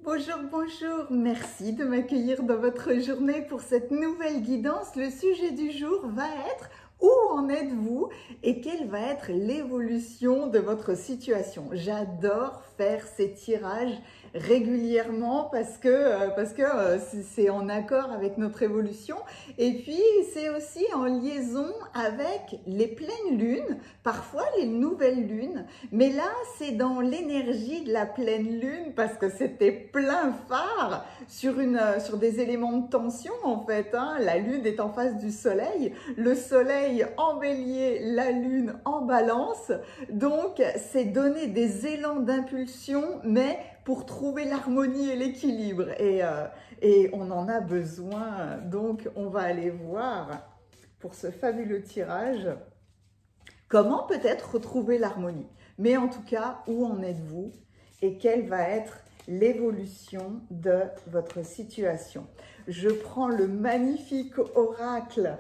Bonjour, bonjour, merci de m'accueillir dans votre journée pour cette nouvelle guidance. Le sujet du jour va être où en êtes-vous et quelle va être l'évolution de votre situation. J'adore faire ces tirages régulièrement parce que c'est en accord avec notre évolution et puis c'est aussi en liaison avec les pleines lunes, parfois les nouvelles lunes, mais là c'est dans l'énergie de la pleine lune parce que c'était plein phare sur des éléments de tension en fait, hein. La lune est en face du soleil, le soleil en bélier, la lune en balance, donc c'est donner des élans d'impulsion mais pour trouver l'harmonie et l'équilibre et on en a besoin, donc on va aller voir pour ce fabuleux tirage comment peut-être retrouver l'harmonie, mais en tout cas où en êtes-vous et quelle va être l'évolution de votre situation. Je prends le magnifique oracle,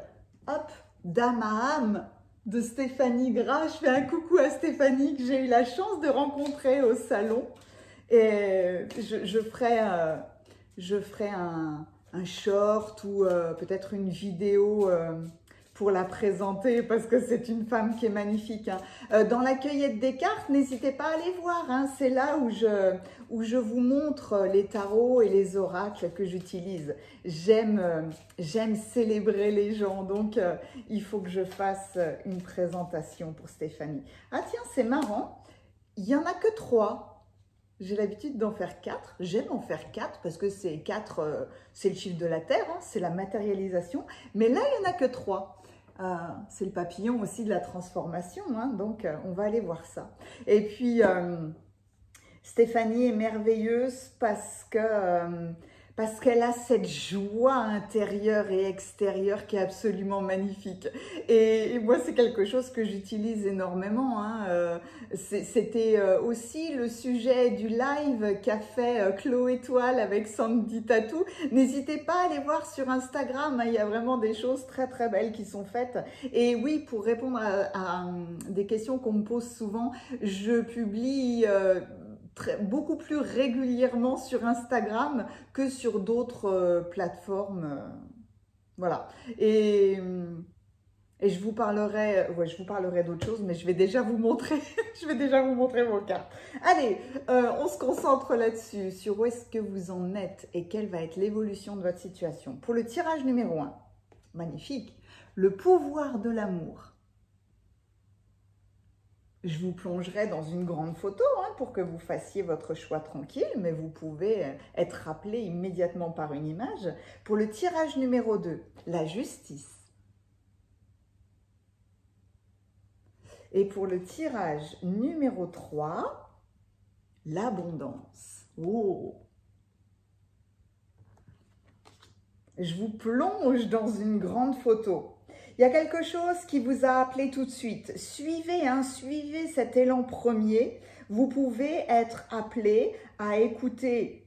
hop, Dame à âme de Stéphanie Gras. Je fais un coucou à Stéphanie que j'ai eu la chance de rencontrer au salon. Et je ferai un short ou peut-être une vidéo pour la présenter parce que c'est une femme qui est magnifique, hein. Dans la cueillette des cartes, n'hésitez pas à aller voir, hein. C'est là où je vous montre les tarots et les oracles que j'utilise. J'aime célébrer les gens, donc il faut que je fasse une présentation pour Stéphanie. Ah tiens, c'est marrant, il n'y en a que 3. J'ai l'habitude d'en faire 4. J'aime en faire 4 parce que c'est 4, c'est le chiffre de la Terre, hein, c'est la matérialisation. Mais là, il n'y en a que 3. C'est le papillon aussi de la transformation, hein, donc on va aller voir ça. Et puis, Stéphanie est merveilleuse parce qu'elle a cette joie intérieure et extérieure qui est absolument magnifique. Et moi, c'est quelque chose que j'utilise énormément, hein. C'était aussi le sujet du live qu'a fait Chloé Toile avec Sandy Tattoo. N'hésitez pas à aller voir sur Instagram, hein, il y a vraiment des choses très très belles qui sont faites. Et oui, pour répondre à des questions qu'on me pose souvent, je publie beaucoup plus régulièrement sur Instagram que sur d'autres plateformes. Voilà. Et je vous parlerai, ouais, je vous parlerai d'autres choses, mais je vais déjà vous montrer, je vais déjà vous montrer vos cartes. Allez, on se concentre là-dessus, sur où est-ce que vous en êtes et quelle va être l'évolution de votre situation. Pour le tirage numéro 1, magnifique, le pouvoir de l'amour. Je vous plongerai dans une grande photo, hein, pour que vous fassiez votre choix tranquille, mais vous pouvez être rappelé immédiatement par une image. Pour le tirage numéro 2, la justice. Et pour le tirage numéro 3, l'abondance. Oh! Je vous plonge dans une grande photo. Il y a quelque chose qui vous a appelé tout de suite. Suivez, hein, suivez cet élan premier. Vous pouvez être appelé à écouter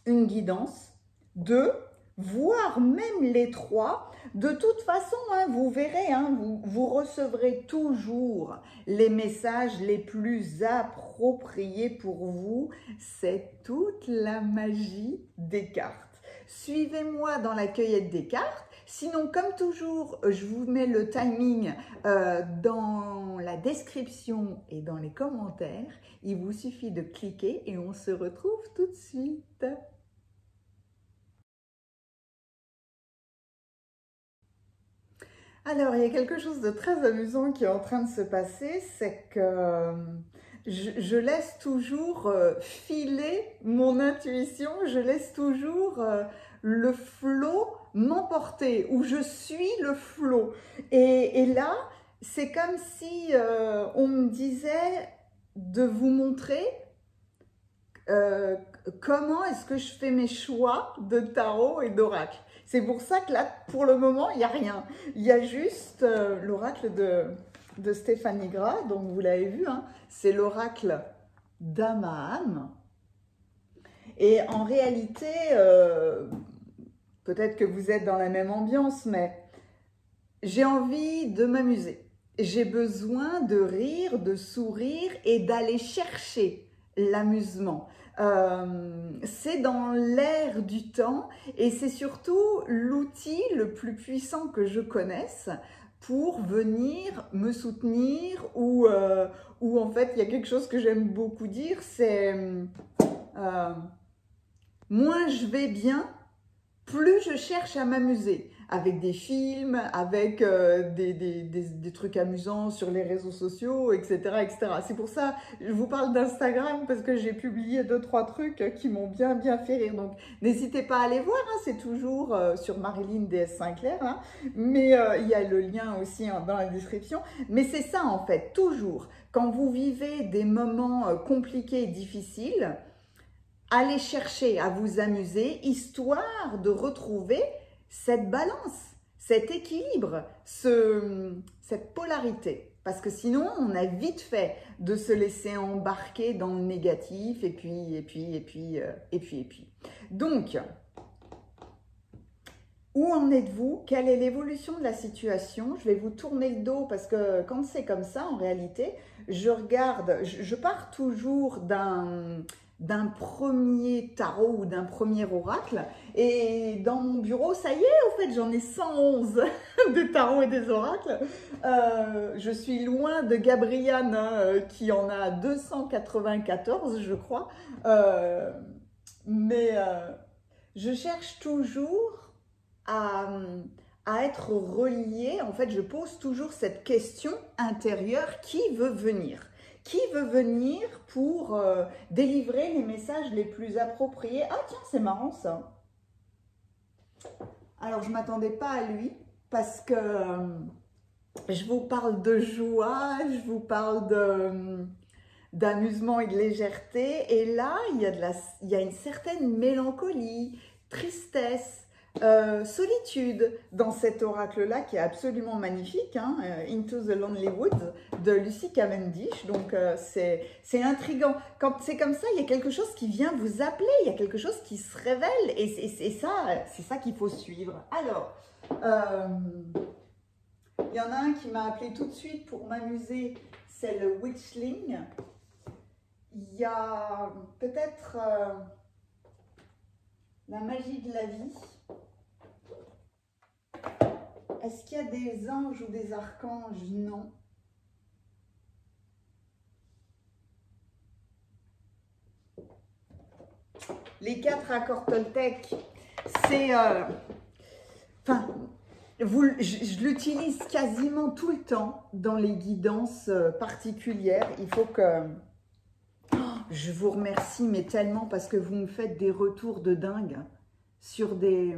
une guidance, 2, voire même les 3. De toute façon, hein, vous verrez, hein, vous recevrez toujours les messages les plus appropriés pour vous. C'est toute la magie des cartes. Suivez-moi dans la cueillette des cartes. Sinon, comme toujours, je vous mets le timing dans la description et dans les commentaires. Il vous suffit de cliquer et on se retrouve tout de suite. Alors, il y a quelque chose de très amusant qui est en train de se passer, c'est que je laisse toujours filer mon intuition, je laisse toujours le flot m'emporter, ou je suis le flot. Et là, c'est comme si on me disait de vous montrer comment est-ce que je fais mes choix de tarot et d'oracle. C'est pour ça que là, pour le moment, il n'y a rien. Il y a juste l'oracle de Stéphanie Gras, donc vous l'avez vu, hein, c'est l'oracle d'âme à âme. Et en réalité, peut-être que vous êtes dans la même ambiance, mais j'ai envie de m'amuser. J'ai besoin de rire, de sourire et d'aller chercher l'amusement. C'est dans l'air du temps et c'est surtout l'outil le plus puissant que je connaisse pour venir me soutenir ou en fait il y a quelque chose que j'aime beaucoup dire, c'est moins je vais bien, plus je cherche à m'amuser avec des films, avec des trucs amusants sur les réseaux sociaux, etc. etc. C'est pour ça je vous parle d'Instagram parce que j'ai publié 2-3 trucs qui m'ont bien fait rire. Donc n'hésitez pas à aller voir, hein, c'est toujours sur Marilyn DS Sinclair, hein, mais il y a le lien aussi hein, dans la description. Mais c'est ça en fait, toujours, quand vous vivez des moments compliqués et difficiles, allez chercher à vous amuser, histoire de retrouver cette balance, cet équilibre, cette polarité. Parce que sinon, on a vite fait de se laisser embarquer dans le négatif, et puis. Donc, où en êtes-vous? Quelle est l'évolution de la situation? Je vais vous tourner le dos parce que quand c'est comme ça, en réalité, je pars toujours d'un premier tarot ou d'un premier oracle. Et dans mon bureau, ça y est, au fait, j'en ai 111 des tarots et des oracles. Je suis loin de Gabriane qui en a 294, je crois. Mais je cherche toujours à être reliée. En fait, je pose toujours cette question intérieure, qui veut venir? Qui veut venir pour délivrer les messages les plus appropriés? Ah tiens, c'est marrant ça. Alors, je ne m'attendais pas à lui parce que je vous parle de joie, je vous parle d'amusement et de légèreté. Et là, il y a une certaine mélancolie, tristesse, solitude dans cet oracle-là qui est absolument magnifique, hein, Into the Lonely Woods de Lucy Cavendish. Donc c'est intriguant. Quand c'est comme ça, il y a quelque chose qui vient vous appeler, il y a quelque chose qui se révèle et c'est ça qu'il faut suivre. Alors, il y en a un qui m'a appelé tout de suite pour m'amuser, c'est le Witchling. Il y a peut-être la magie de la vie. Est-ce qu'il y a des anges ou des archanges? Non. Les 4 accords Toltec, c'est... Enfin, je l'utilise quasiment tout le temps dans les guidances particulières. Il faut que... Je vous remercie, mais tellement, parce que vous me faites des retours de dingue sur des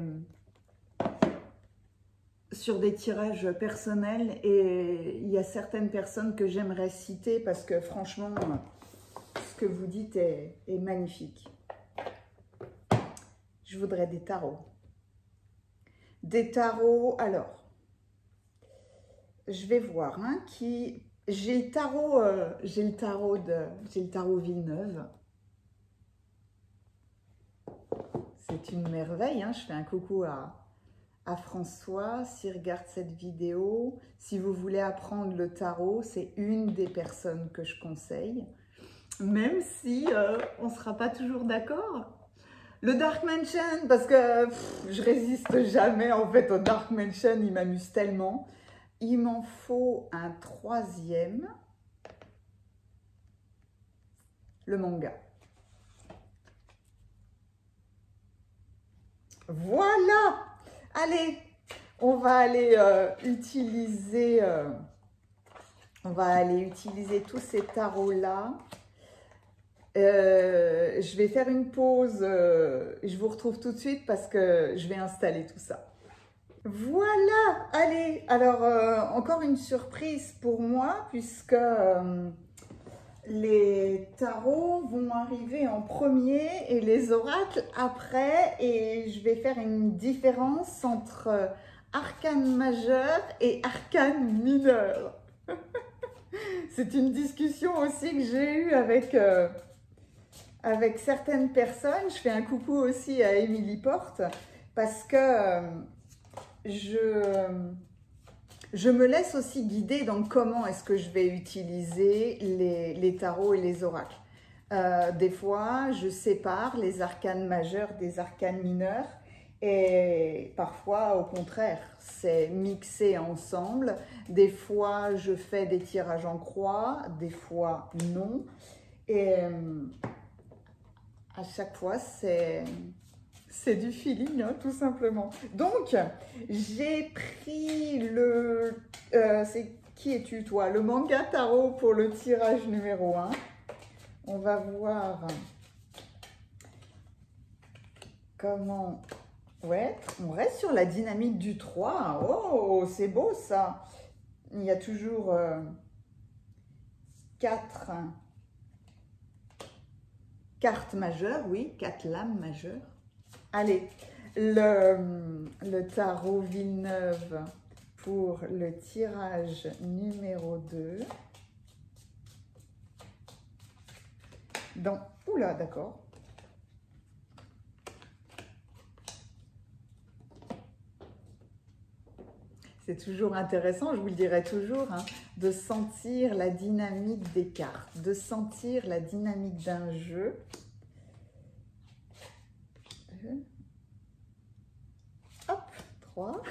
tirages personnels. Et il y a certaines personnes que j'aimerais citer parce que franchement, ce que vous dites est magnifique. Je voudrais des tarots. Des tarots, alors, je vais voir, hein, j'ai le tarot Villeneuve. C'est une merveille, hein. Je fais un coucou à François, s'il regarde cette vidéo. Si vous voulez apprendre le tarot, c'est une des personnes que je conseille, même si on ne sera pas toujours d'accord. Le Dark Mansion, parce que je résiste jamais en fait au Dark Mansion, il m'amuse tellement. Il m'en faut un troisième, le manga. Voilà! Allez, on va aller utiliser tous ces tarots-là. Je vais faire une pause, je vous retrouve tout de suite parce que je vais installer tout ça. Voilà, allez, alors encore une surprise pour moi puisque les tarots vont arriver en premier et les oracles après, et je vais faire une différence entre arcane majeur et arcane mineur. C'est une discussion aussi que j'ai eue avec certaines personnes. Je fais un coucou aussi à Émilie Porte parce que je me laisse aussi guider dans comment est-ce que je vais utiliser les tarots et les oracles. Des fois, je sépare les arcanes majeures des arcanes mineures et parfois, au contraire, c'est mixé ensemble. Des fois, je fais des tirages en croix, des fois, non. Et à chaque fois, c'est du feeling, hein, tout simplement. Donc, j'ai pris le... qui es-tu, toi? Le manga tarot pour le tirage numéro 1. On va voir comment... Ouais, on reste sur la dynamique du 3. Oh, c'est beau ça. Il y a toujours 4 cartes majeures, oui, 4 lames majeures. Allez, le tarot Villeneuve pour le tirage numéro 2. Donc, oula, d'accord. C'est toujours intéressant, je vous le dirai toujours, hein, de sentir la dynamique des cartes, de sentir la dynamique d'un jeu. Hop, 3.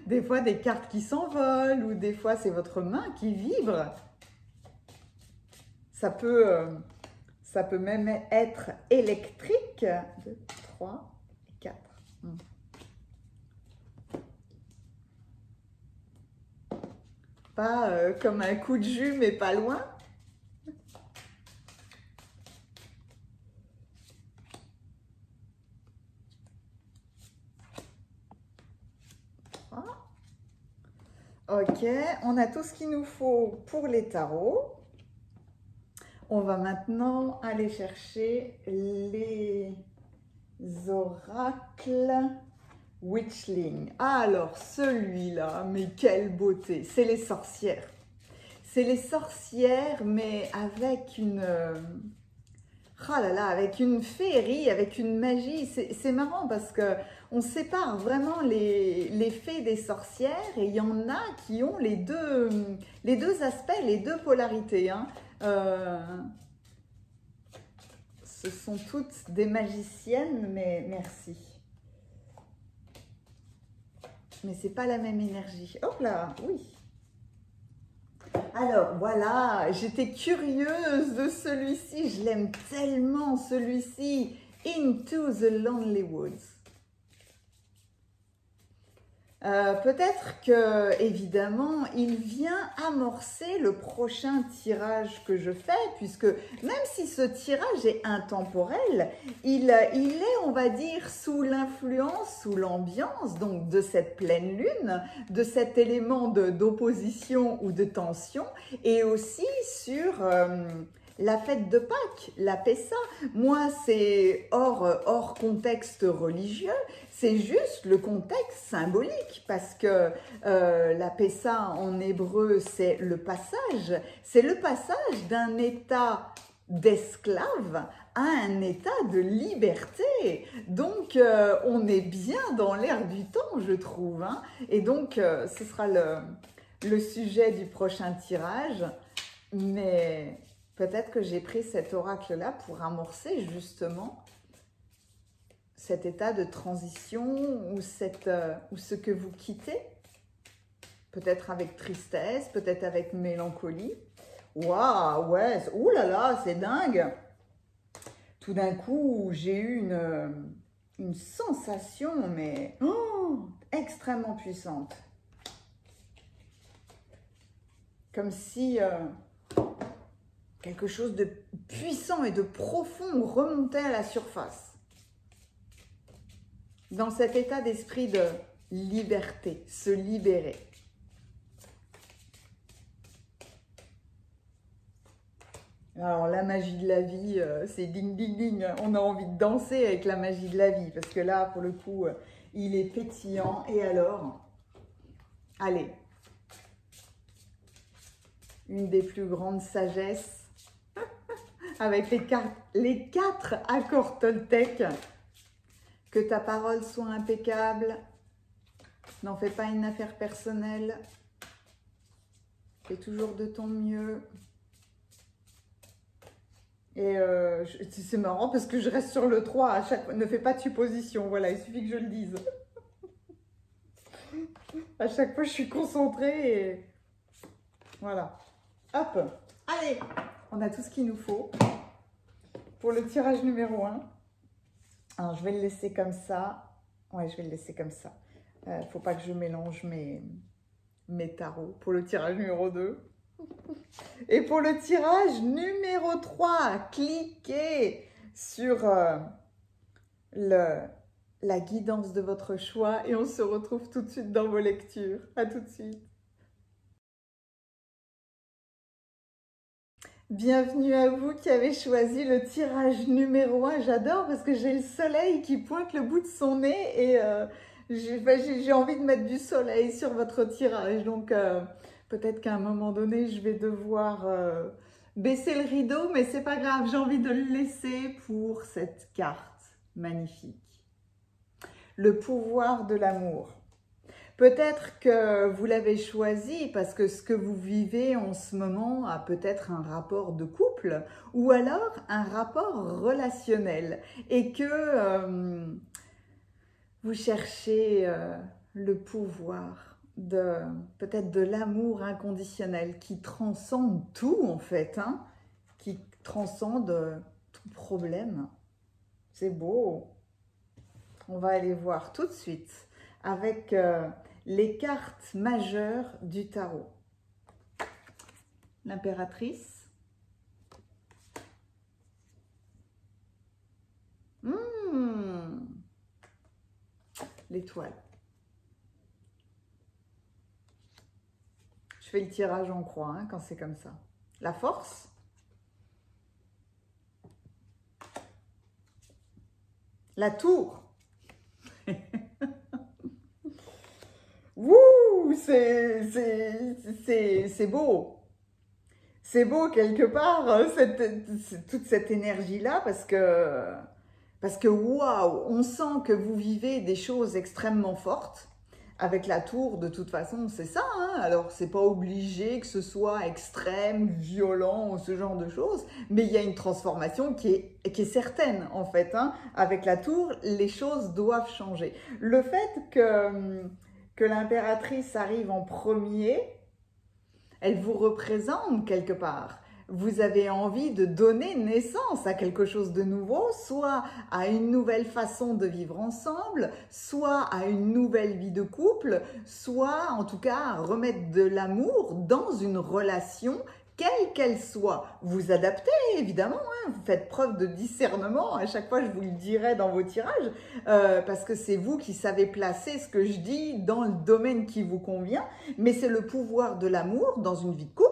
Des fois, des cartes qui s'envolent ou des fois, c'est votre main qui vibre. Ça peut même être électrique. 2, 3, 4. Pas comme un coup de jus, mais pas loin. Ok, on a tout ce qu'il nous faut pour les tarots. On va maintenant aller chercher les oracles Witchling. Ah, alors, celui-là, mais quelle beauté! C'est les sorcières. C'est les sorcières, mais avec une... oh là là, avec une féerie, avec une magie. C'est marrant parce que on sépare vraiment les fées des sorcières et il y en a qui ont les deux aspects, les deux polarités. Hein. Ce sont toutes des magiciennes, mais merci. Mais c'est pas la même énergie. Hop là, oui. Alors voilà, j'étais curieuse de celui-ci, je l'aime tellement celui-ci, Into the Lonely Woods. Peut-être que, évidemment, il vient amorcer le prochain tirage que je fais, puisque même si ce tirage est intemporel, il est, on va dire, sous l'influence, sous l'ambiance, donc de cette pleine lune, de cet élément d'opposition ou de tension, et aussi sur... la fête de Pâques, la Pessa, moi c'est hors contexte religieux, c'est juste le contexte symbolique parce que la Pessa en hébreu c'est le passage d'un état d'esclave à un état de liberté. Donc on est bien dans l'air du temps je trouve. Hein. Et donc ce sera le sujet du prochain tirage, mais... Peut-être que j'ai pris cet oracle-là pour amorcer justement cet état de transition ou ce que vous quittez. Peut-être avec tristesse, peut-être avec mélancolie. Waouh, ouais, ouh là là, c'est dingue. Tout d'un coup, j'ai eu une sensation, mais extrêmement puissante. Comme si... quelque chose de puissant et de profond remontait à la surface. Dans cet état d'esprit de liberté, se libérer. Alors la magie de la vie, c'est ding ding ding, on a envie de danser avec la magie de la vie, parce que là, pour le coup, il est pétillant. Et alors, allez, une des plus grandes sagesses, avec les 4 accords Toltec. Que ta parole soit impeccable, n'en fais pas une affaire personnelle, fais toujours de ton mieux. Et c'est marrant parce que je reste sur le 3 à chaque fois. Ne fais pas de supposition, voilà, il suffit que je le dise. À chaque fois, je suis concentrée et voilà. Hop, allez, on a tout ce qu'il nous faut pour le tirage numéro 1. Alors, je vais le laisser comme ça. Ouais, je vais le laisser comme ça. Faut pas que je mélange mes tarots pour le tirage numéro 2. Et pour le tirage numéro 3, cliquez sur la guidance de votre choix et on se retrouve tout de suite dans vos lectures. À tout de suite. Bienvenue à vous qui avez choisi le tirage numéro 1. J'adore parce que j'ai le soleil qui pointe le bout de son nez et j'ai envie de mettre du soleil sur votre tirage. Donc peut-être qu'à un moment donné, je vais devoir baisser le rideau, mais c'est pas grave, j'ai envie de le laisser pour cette carte magnifique. Le pouvoir de l'amour. Peut-être que vous l'avez choisi parce que ce que vous vivez en ce moment a peut-être un rapport de couple ou alors un rapport relationnel et que vous cherchez le pouvoir peut-être de l'amour inconditionnel qui transcende tout en fait, hein, qui transcende tout problème. C'est beau. On va aller voir tout de suite avec les cartes majeures du tarot. L'impératrice. L'étoile. Je fais le tirage en croix hein, quand c'est comme ça. La force. La tour. Wouh, c'est beau. C'est beau quelque part, toute cette énergie-là, parce que waouh, on sent que vous vivez des choses extrêmement fortes. Avec la tour, de toute façon, c'est ça. Hein, alors, c'est pas obligé que ce soit extrême, violent ou ce genre de choses, mais il y a une transformation qui est certaine, en fait. Hein. Avec la tour, les choses doivent changer. Le fait que l'impératrice arrive en premier, elle vous représente quelque part. Vous avez envie de donner naissance à quelque chose de nouveau, soit à une nouvelle façon de vivre ensemble, soit à une nouvelle vie de couple, soit en tout cas remettre de l'amour dans une relation, quelle qu'elle soit. Vous adaptez évidemment, hein, vous faites preuve de discernement, à chaque fois je vous le dirai dans vos tirages, parce que c'est vous qui savez placer ce que je dis dans le domaine qui vous convient, mais c'est le pouvoir de l'amour dans une vie de couple,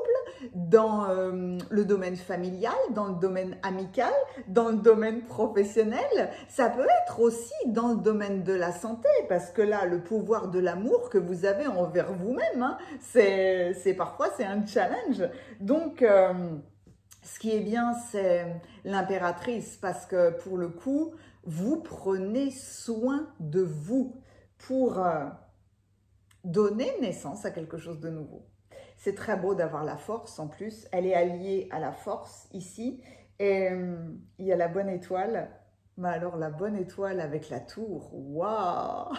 dans le domaine familial, dans le domaine amical, dans le domaine professionnel. Ça peut être aussi dans le domaine de la santé, parce que là, le pouvoir de l'amour que vous avez envers vous-même, hein, parfois c'est un challenge. Donc, ce qui est bien, c'est l'impératrice, parce que pour le coup, vous prenez soin de vous pour donner naissance à quelque chose de nouveau. C'est très beau d'avoir la force en plus. Elle est alliée à la force ici. Et il y a la bonne étoile. Mais alors la bonne étoile avec la tour, waouh!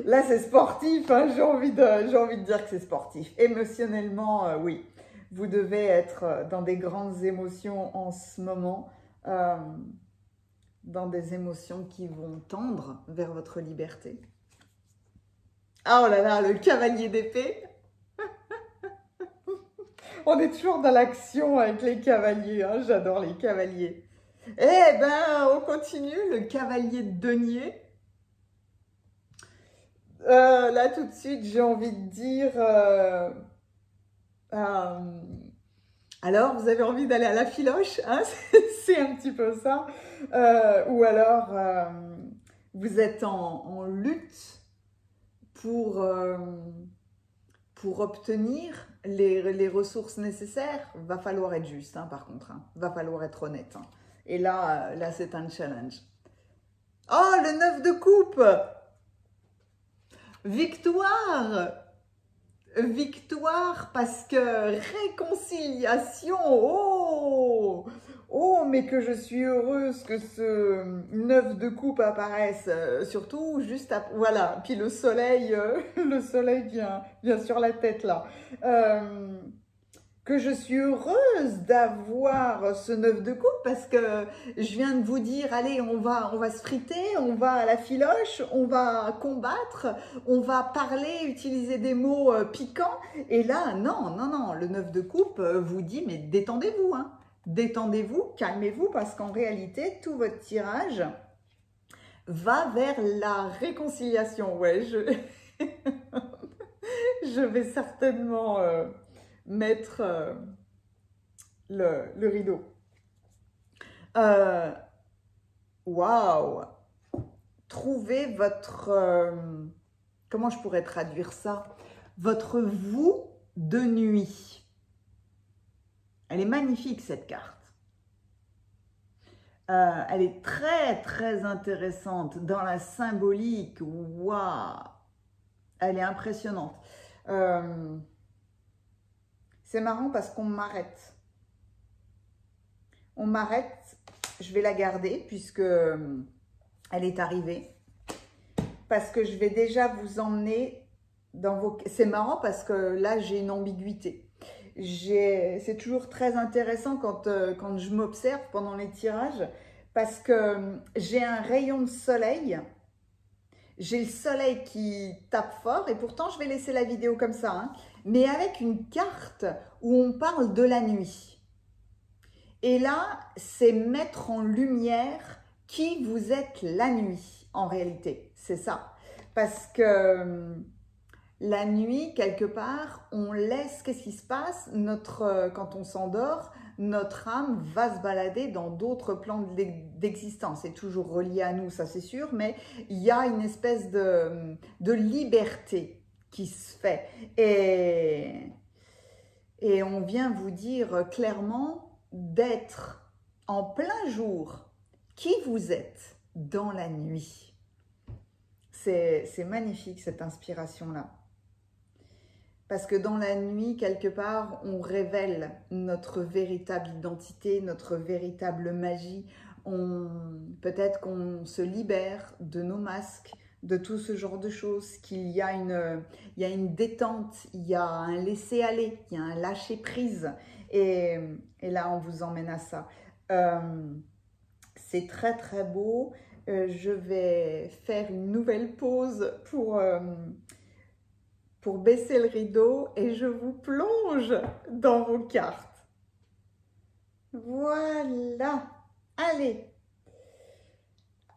Là c'est sportif, hein. J'ai envie de dire que c'est sportif. Émotionnellement, oui. Vous devez être dans des grandes émotions en ce moment. Dans des émotions qui vont tendre vers votre liberté. Ah, oh là là, le cavalier d'épée. On est toujours dans l'action avec les cavaliers, hein, j'adore les cavaliers. Eh ben, on continue, le cavalier de denier. Là, tout de suite, j'ai envie de dire... alors, vous avez envie d'aller à la filoche, hein, c'est un petit peu ça. Ou alors, vous êtes en lutte pour obtenir les ressources nécessaires. Va falloir être juste, hein, par contre. Hein. Va falloir être honnête. Hein. Et là c'est un challenge. Oh, le 9 de coupe! Victoire! Victoire parce que réconciliation, oh, Oh, mais que je suis heureuse que ce 9 de coupe apparaisse, surtout juste après, voilà, puis le soleil, le soleil vient sur la tête là. Euh, que je suis heureuse d'avoir ce 9 de coupe parce que je viens de vous dire, allez, on va se friter, on va à la filoche, on va combattre, on va parler, utiliser des mots piquants. Et là, non, non, non, le 9 de coupe vous dit, mais détendez-vous, hein. Détendez-vous, calmez-vous parce qu'en réalité, tout votre tirage va vers la réconciliation. Ouais, je vais certainement mettre le rideau. Waouh! Trouvez votre... comment je pourrais traduire ça? Votre vous de nuit. Elle est magnifique cette carte. Elle est très très intéressante dans la symbolique. Waouh! Elle est impressionnante. C'est marrant parce qu'on m'arrête. On m'arrête, je vais la garder puisque elle est arrivée. Parce que je vais déjà vous emmener dans vos... C'est marrant parce que là, j'ai une ambiguïté. C'est toujours très intéressant quand je m'observe pendant les tirages parce que j'ai un rayon de soleil. J'ai le soleil qui tape fort et pourtant, je vais laisser la vidéo comme ça. Hein, mais avec une carte où on parle de la nuit. Et là, c'est mettre en lumière qui vous êtes la nuit, en réalité. C'est ça. Parce que la nuit, quelque part, on laisse... Qu'est-ce qui se passe? Quand on s'endort, notre âme va se balader dans d'autres plans d'existence. C'est toujours relié à nous, ça c'est sûr, mais il y a une espèce de liberté qui se fait. Et on vient vous dire clairement d'être en plein jour qui vous êtes dans la nuit. C'est magnifique cette inspiration-là. Parce que dans la nuit, quelque part, on révèle notre véritable identité, notre véritable magie. Peut-être qu'on se libère de nos masques, de tout ce genre de choses, qu'il y a une détente, il y a un laisser-aller, il y a un lâcher-prise. Et là, on vous emmène à ça. C'est très, très beau. Je vais faire une nouvelle pause pour baisser le rideau et je vous plonge dans vos cartes. Voilà. Allez.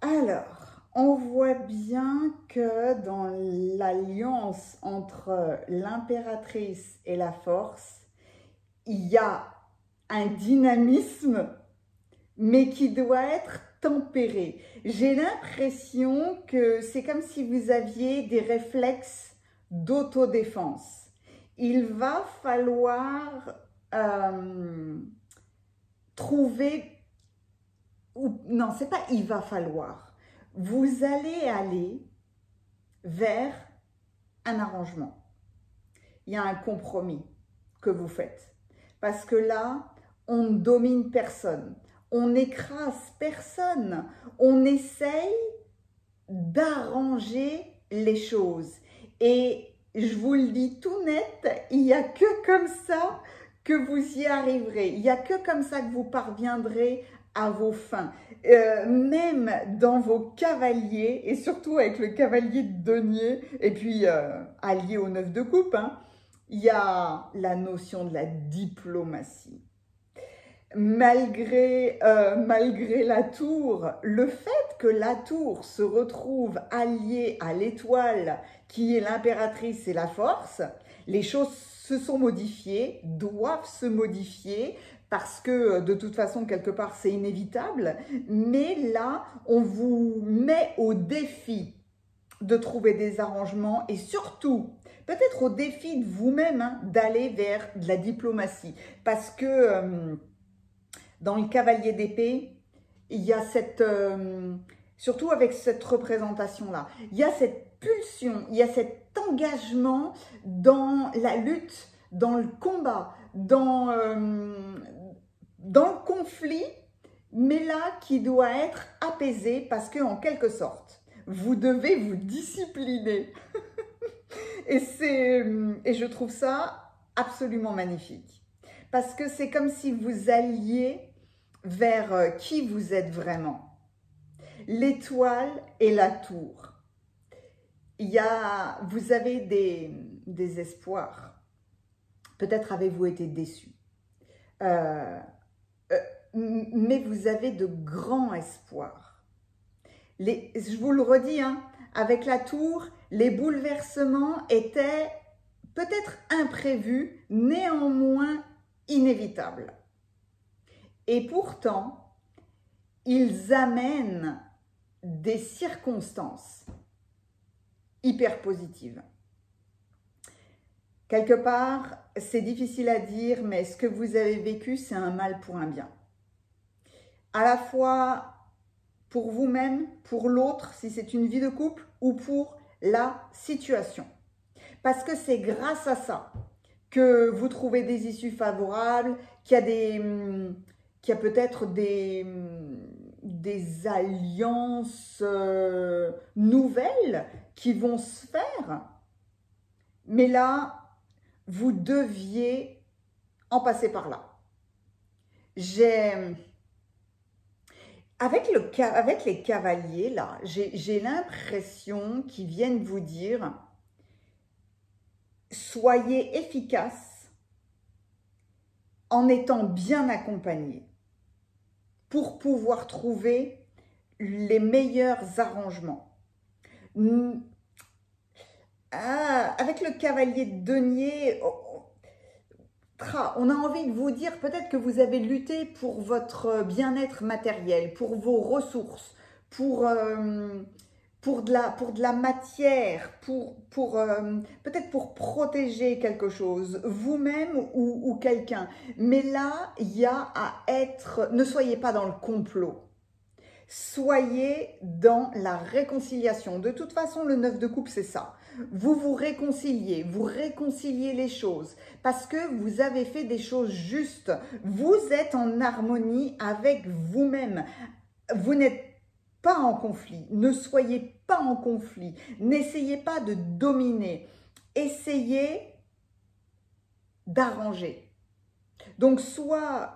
Alors, on voit bien que dans l'alliance entre l'impératrice et la force, il y a un dynamisme, mais qui doit être tempéré. J'ai l'impression que c'est comme si vous aviez des réflexes d'autodéfense. Il va falloir trouver... non, c'est pas il va falloir. Vous allez aller vers un arrangement. Il y a un compromis que vous faites. Parce que là, on ne domine personne. On n'écrase personne. On essaye d'arranger les choses. Et je vous le dis tout net, il n'y a que comme ça que vous y arriverez. Il n'y a que comme ça que vous parviendrez à vos fins. Même dans vos cavaliers, et surtout avec le cavalier de denier, et puis allié au 9 de coupe, hein, il y a la notion de la diplomatie. Malgré la tour, le fait que la tour se retrouve alliée à l'étoile qui est l'impératrice et la force, les choses se sont modifiées, doivent se modifier parce que de toute façon quelque part c'est inévitable, mais là on vous met au défi de trouver des arrangements et surtout peut-être au défi de vous-même hein, d'aller vers de la diplomatie parce que dans le cavalier d'épée, il y a cette, surtout avec cette représentation-là, il y a cette pulsion, il y a cet engagement dans la lutte, dans le combat, dans le conflit, mais là qui doit être apaisé parce que en quelque sorte, vous devez vous discipliner. Et je trouve ça absolument magnifique. Parce que c'est comme si vous alliez vers qui vous êtes vraiment. L'étoile et la tour. Vous avez des espoirs. Peut-être avez-vous été déçu. Mais vous avez de grands espoirs. Je vous le redis, hein, avec la tour, les bouleversements étaient peut-être imprévus, néanmoins inévitables. Et pourtant, ils amènent des circonstances hyper positives. Quelque part, c'est difficile à dire, mais ce que vous avez vécu, c'est un mal pour un bien. À la fois pour vous-même, pour l'autre, si c'est une vie de couple, ou pour la situation. Parce que c'est grâce à ça que vous trouvez des issues favorables, qu'il y a peut-être des alliances nouvelles qui vont se faire. Mais là, vous deviez en passer par là. Avec les cavaliers, là, j'ai l'impression qu'ils viennent vous dire « Soyez efficace en étant bien accompagné pour pouvoir trouver les meilleurs arrangements. » Avec le cavalier de denier, on a envie de vous dire peut-être que vous avez lutté pour votre bien-être matériel, pour vos ressources, pour de la matière, peut-être pour protéger quelque chose, vous-même ou quelqu'un. Mais là, il y a à être, ne soyez pas dans le complot. Soyez dans la réconciliation. De toute façon, le 9 de coupe, c'est ça. Vous réconciliez les choses parce que vous avez fait des choses justes. Vous êtes en harmonie avec vous-même. Vous n'êtes pas en conflit. Ne soyez pas en conflit. N'essayez pas de dominer. Essayez d'arranger. Donc, soit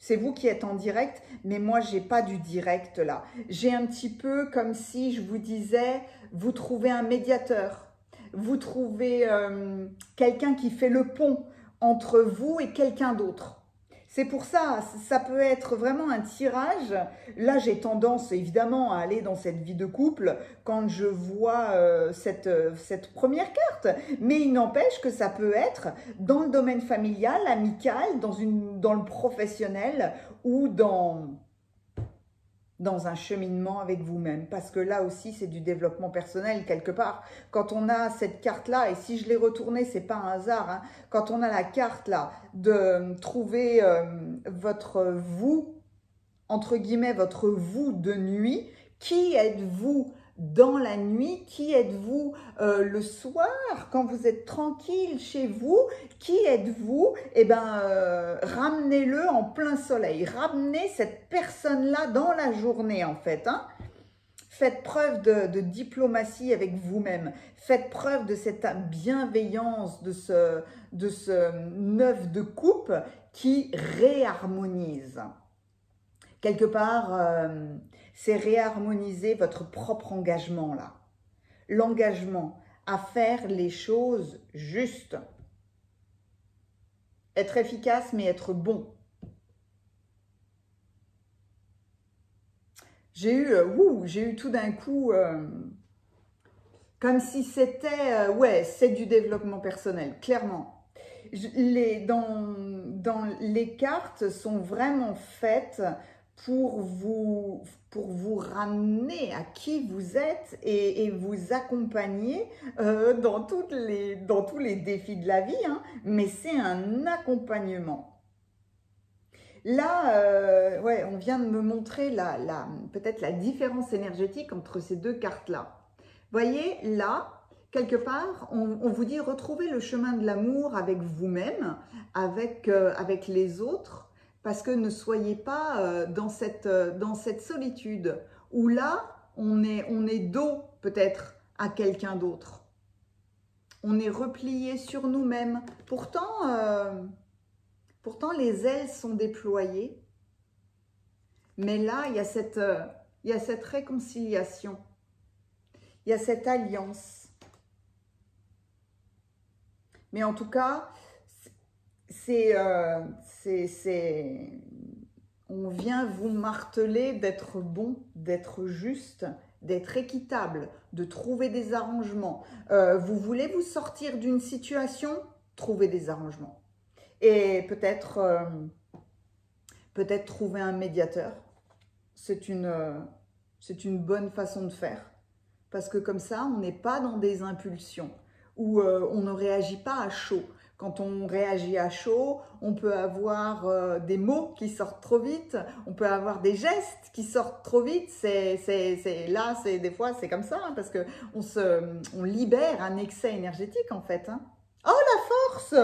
c'est vous qui êtes en direct, mais moi, j'ai pas du direct là. J'ai un petit peu comme si je vous disais, vous trouvez un médiateur, vous trouvez quelqu'un qui fait le pont entre vous et quelqu'un d'autre. C'est pour ça, ça peut être vraiment un tirage. Là, j'ai tendance évidemment à aller dans cette vie de couple quand je vois cette première carte. Mais il n'empêche que ça peut être dans le domaine familial, amical, dans le professionnel ou dans un cheminement avec vous-même. Parce que là aussi, c'est du développement personnel quelque part. Quand on a cette carte-là, et si je l'ai retournée, c'est pas un hasard, hein, quand on a la carte-là de trouver votre vous, entre guillemets, votre vous de nuit, qui êtes-vous dans la nuit, qui êtes-vous le soir, quand vous êtes tranquille chez vous, qui êtes-vous? Eh bien, ramenez-le en plein soleil, ramenez cette personne-là dans la journée en fait. Hein. Faites preuve de diplomatie avec vous-même, faites preuve de cette bienveillance, de ce 9 de coupe qui réharmonise. Quelque part, c'est réharmoniser votre propre engagement là. L'engagement à faire les choses justes. Être efficace mais être bon. J'ai eu tout d'un coup, comme si c'était, ouais, c'est du développement personnel, clairement. Les cartes sont vraiment faites pour vous ramener à qui vous êtes et vous accompagner dans tous les défis de la vie, hein, mais c'est un accompagnement. Là, ouais, on vient de me montrer peut-être la différence énergétique entre ces deux cartes-là. Voyez, là, quelque part, on vous dit retrouver le chemin de l'amour avec vous-même, avec les autres, Parce que ne soyez pas dans cette solitude où là, on est dos peut-être à quelqu'un d'autre. On est replié sur nous-mêmes. Pourtant, les ailes sont déployées. Mais là, il y a cette réconciliation. Il y a cette alliance. Mais en tout cas, on vient vous marteler d'être bon, d'être juste, d'être équitable, de trouver des arrangements. Vous voulez vous sortir d'une situation, trouvez des arrangements. Et peut-être trouver un médiateur. C'est une bonne façon de faire. Parce que comme ça, on n'est pas dans des impulsions où on ne réagit pas à chaud. Quand on réagit à chaud, on peut avoir des mots qui sortent trop vite, on peut avoir des gestes qui sortent trop vite. Des fois, c'est comme ça, hein, parce qu'on libère un excès énergétique, en fait. Hein. Oh, la force!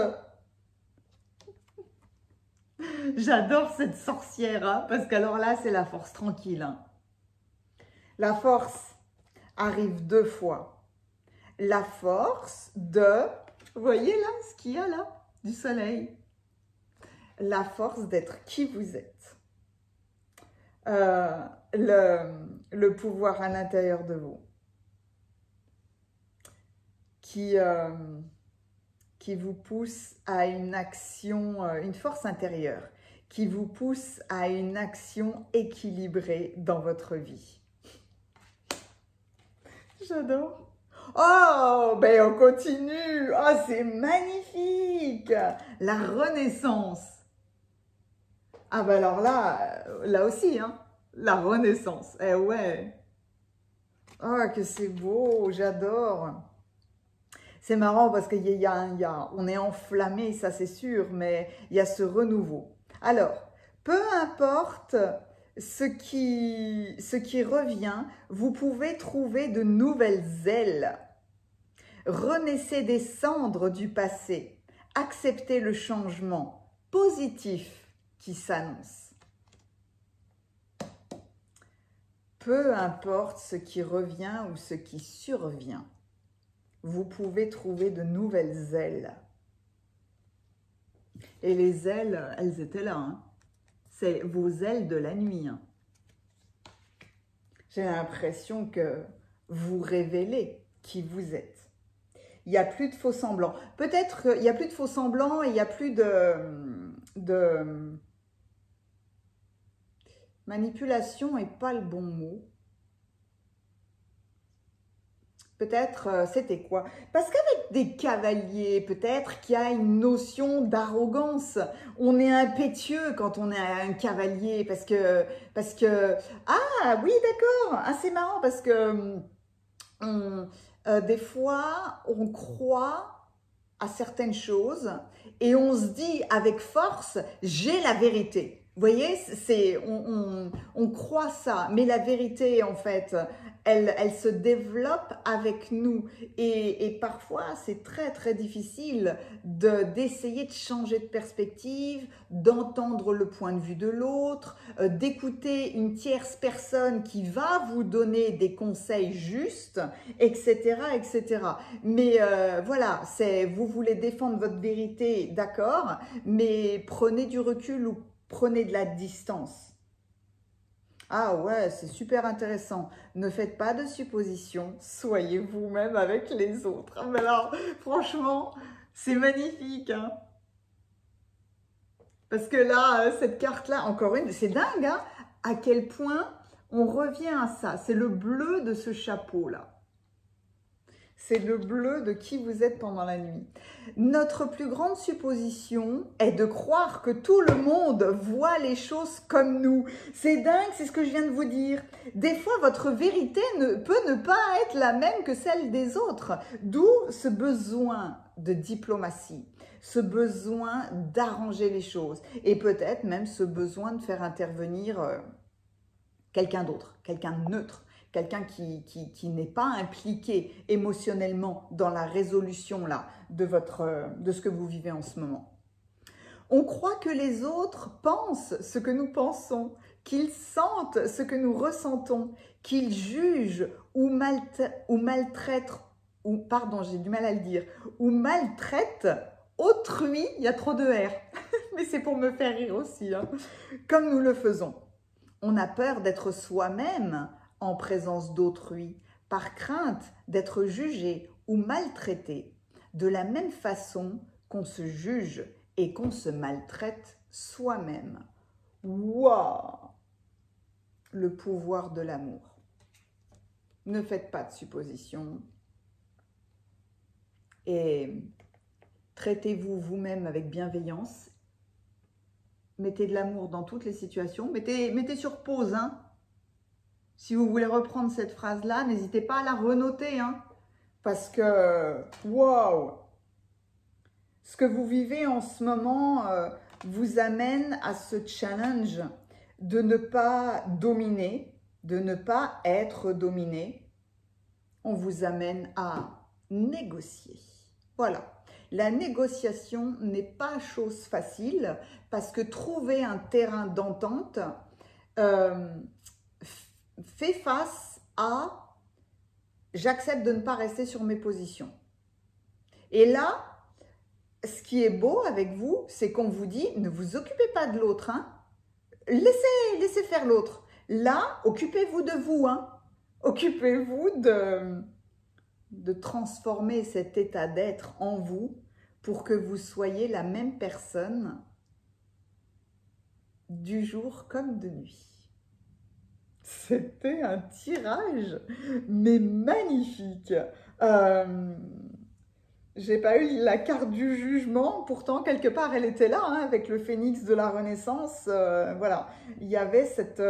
J'adore cette sorcière, hein, parce qu'alors là, c'est la force tranquille. Hein. La force arrive 2 fois. La force vous voyez là, ce qu'il y a là, du soleil. La force d'être qui vous êtes. Le pouvoir à l'intérieur de vous. Qui vous pousse à une action, une force intérieure, qui vous pousse à une action équilibrée dans votre vie. J'adore. Oh, ben on continue. Oh, c'est magnifique. La renaissance. Ah ben alors là aussi, hein, la renaissance. Eh ouais. Oh, que c'est beau, j'adore. C'est marrant parce on est enflammé, ça c'est sûr, mais il y a ce renouveau. Alors, peu importe ce qui revient, vous pouvez trouver de nouvelles ailes. Renaissez des cendres du passé. Acceptez le changement positif qui s'annonce. Peu importe ce qui revient ou ce qui survient, vous pouvez trouver de nouvelles ailes. Et les ailes, elles étaient là. Hein. C'est vos ailes de la nuit. Hein. J'ai l'impression que vous révélez qui vous êtes. Il n'y a plus de faux semblants. Peut-être qu'il n'y a plus de faux semblants et il n'y a plus de manipulation n'est pas le bon mot. Peut-être, c'était quoi? Parce qu'avec des cavaliers, peut-être qu'il y a une notion d'arrogance. On est impétueux quand on est un cavalier parce que ah oui, d'accord, ah, c'est marrant parce que des fois, on croit à certaines choses et on se dit avec force, j'ai la vérité. Vous voyez, on croit ça, mais la vérité, en fait, elle se développe avec nous. Et parfois, c'est très, très difficile d'essayer de changer de perspective, d'entendre le point de vue de l'autre, d'écouter une tierce personne qui va vous donner des conseils justes, etc., etc. Mais voilà, vous voulez défendre votre vérité, d'accord, mais prenez du recul ou prenez de la distance. Ah ouais, c'est super intéressant. Ne faites pas de suppositions, soyez vous-même avec les autres. Mais alors, franchement, c'est magnifique. Hein, parce que là, cette carte-là, encore une, c'est dingue, hein, à quel point on revient à ça. C'est le bleu de ce chapeau-là. C'est le bleu de qui vous êtes pendant la nuit. Notre plus grande supposition est de croire que tout le monde voit les choses comme nous. C'est dingue, c'est ce que je viens de vous dire. Des fois, votre vérité peut ne pas être la même que celle des autres. D'où ce besoin de diplomatie, ce besoin d'arranger les choses et peut-être même ce besoin de faire intervenir quelqu'un d'autre, quelqu'un de neutre. Quelqu'un qui n'est pas impliqué émotionnellement dans la résolution là, de ce que vous vivez en ce moment. On croit que les autres pensent ce que nous pensons, qu'ils sentent ce que nous ressentons, qu'ils jugent ou maltraitent, ou pardon, j'ai du mal à le dire, ou maltraitent autrui, il y a trop de R, mais c'est pour me faire rire aussi, hein, comme nous le faisons. On a peur d'être soi-même en présence d'autrui, par crainte d'être jugé ou maltraité, de la même façon qu'on se juge et qu'on se maltraite soi-même. Waouh! Le pouvoir de l'amour. Ne faites pas de suppositions et traitez-vous vous-même avec bienveillance. Mettez de l'amour dans toutes les situations. Mettez sur pause, hein. Si vous voulez reprendre cette phrase-là, n'hésitez pas à la renoter, hein, parce que, waouh! Ce que vous vivez en ce moment vous amène à ce challenge de ne pas dominer, de ne pas être dominé. On vous amène à négocier. Voilà. La négociation n'est pas chose facile parce que trouver un terrain d'entente fait face à « j'accepte de ne pas rester sur mes positions ». Et là, ce qui est beau avec vous, c'est qu'on vous dit, ne vous occupez pas de l'autre, hein. Laissez faire l'autre. Là, occupez-vous de vous, hein. Occupez-vous de transformer cet état d'être en vous pour que vous soyez la même personne du jour comme de nuit. C'était un tirage, mais magnifique. J'ai pas eu la carte du jugement, pourtant quelque part elle était là, hein, avec le phénix de la Renaissance. Voilà, il y avait cette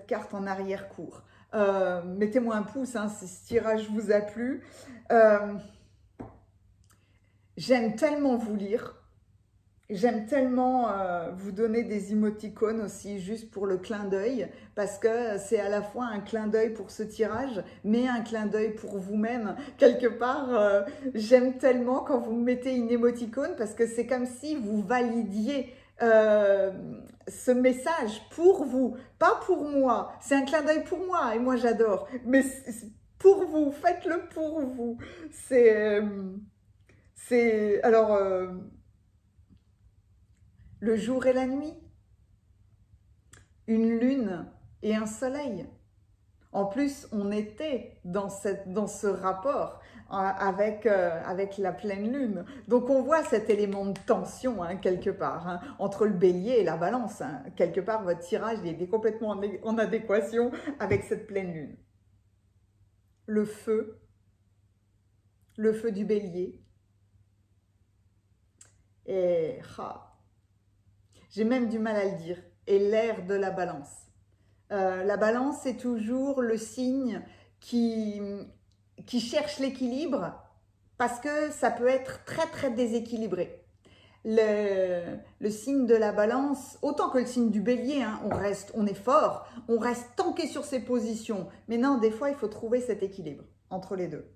carte en arrière-cour. Mettez-moi un pouce hein, si ce tirage vous a plu. J'aime tellement vous lire. J'aime tellement vous donner des émoticônes aussi, juste pour le clin d'œil, parce que c'est à la fois un clin d'œil pour ce tirage, mais un clin d'œil pour vous-même. Quelque part, j'aime tellement quand vous me mettez une émoticône, parce que c'est comme si vous validiez ce message pour vous, pas pour moi. C'est un clin d'œil pour moi, et moi j'adore, mais pour vous, faites-le pour vous. Alors... le jour et la nuit, une lune et un soleil. En plus, on était dans ce rapport avec la pleine lune. Donc, on voit cet élément de tension, hein, quelque part, hein, entre le bélier et la balance. Hein. Quelque part, votre tirage il est complètement en adéquation avec cette pleine lune. Le feu du bélier. Et... j'ai même du mal à le dire. Et l'air de la balance. La balance, c'est toujours le signe qui cherche l'équilibre parce que ça peut être très, très déséquilibré. Le signe de la balance, autant que le signe du bélier, hein, on est fort, on reste tanké sur ses positions. Mais non, des fois, il faut trouver cet équilibre entre les deux.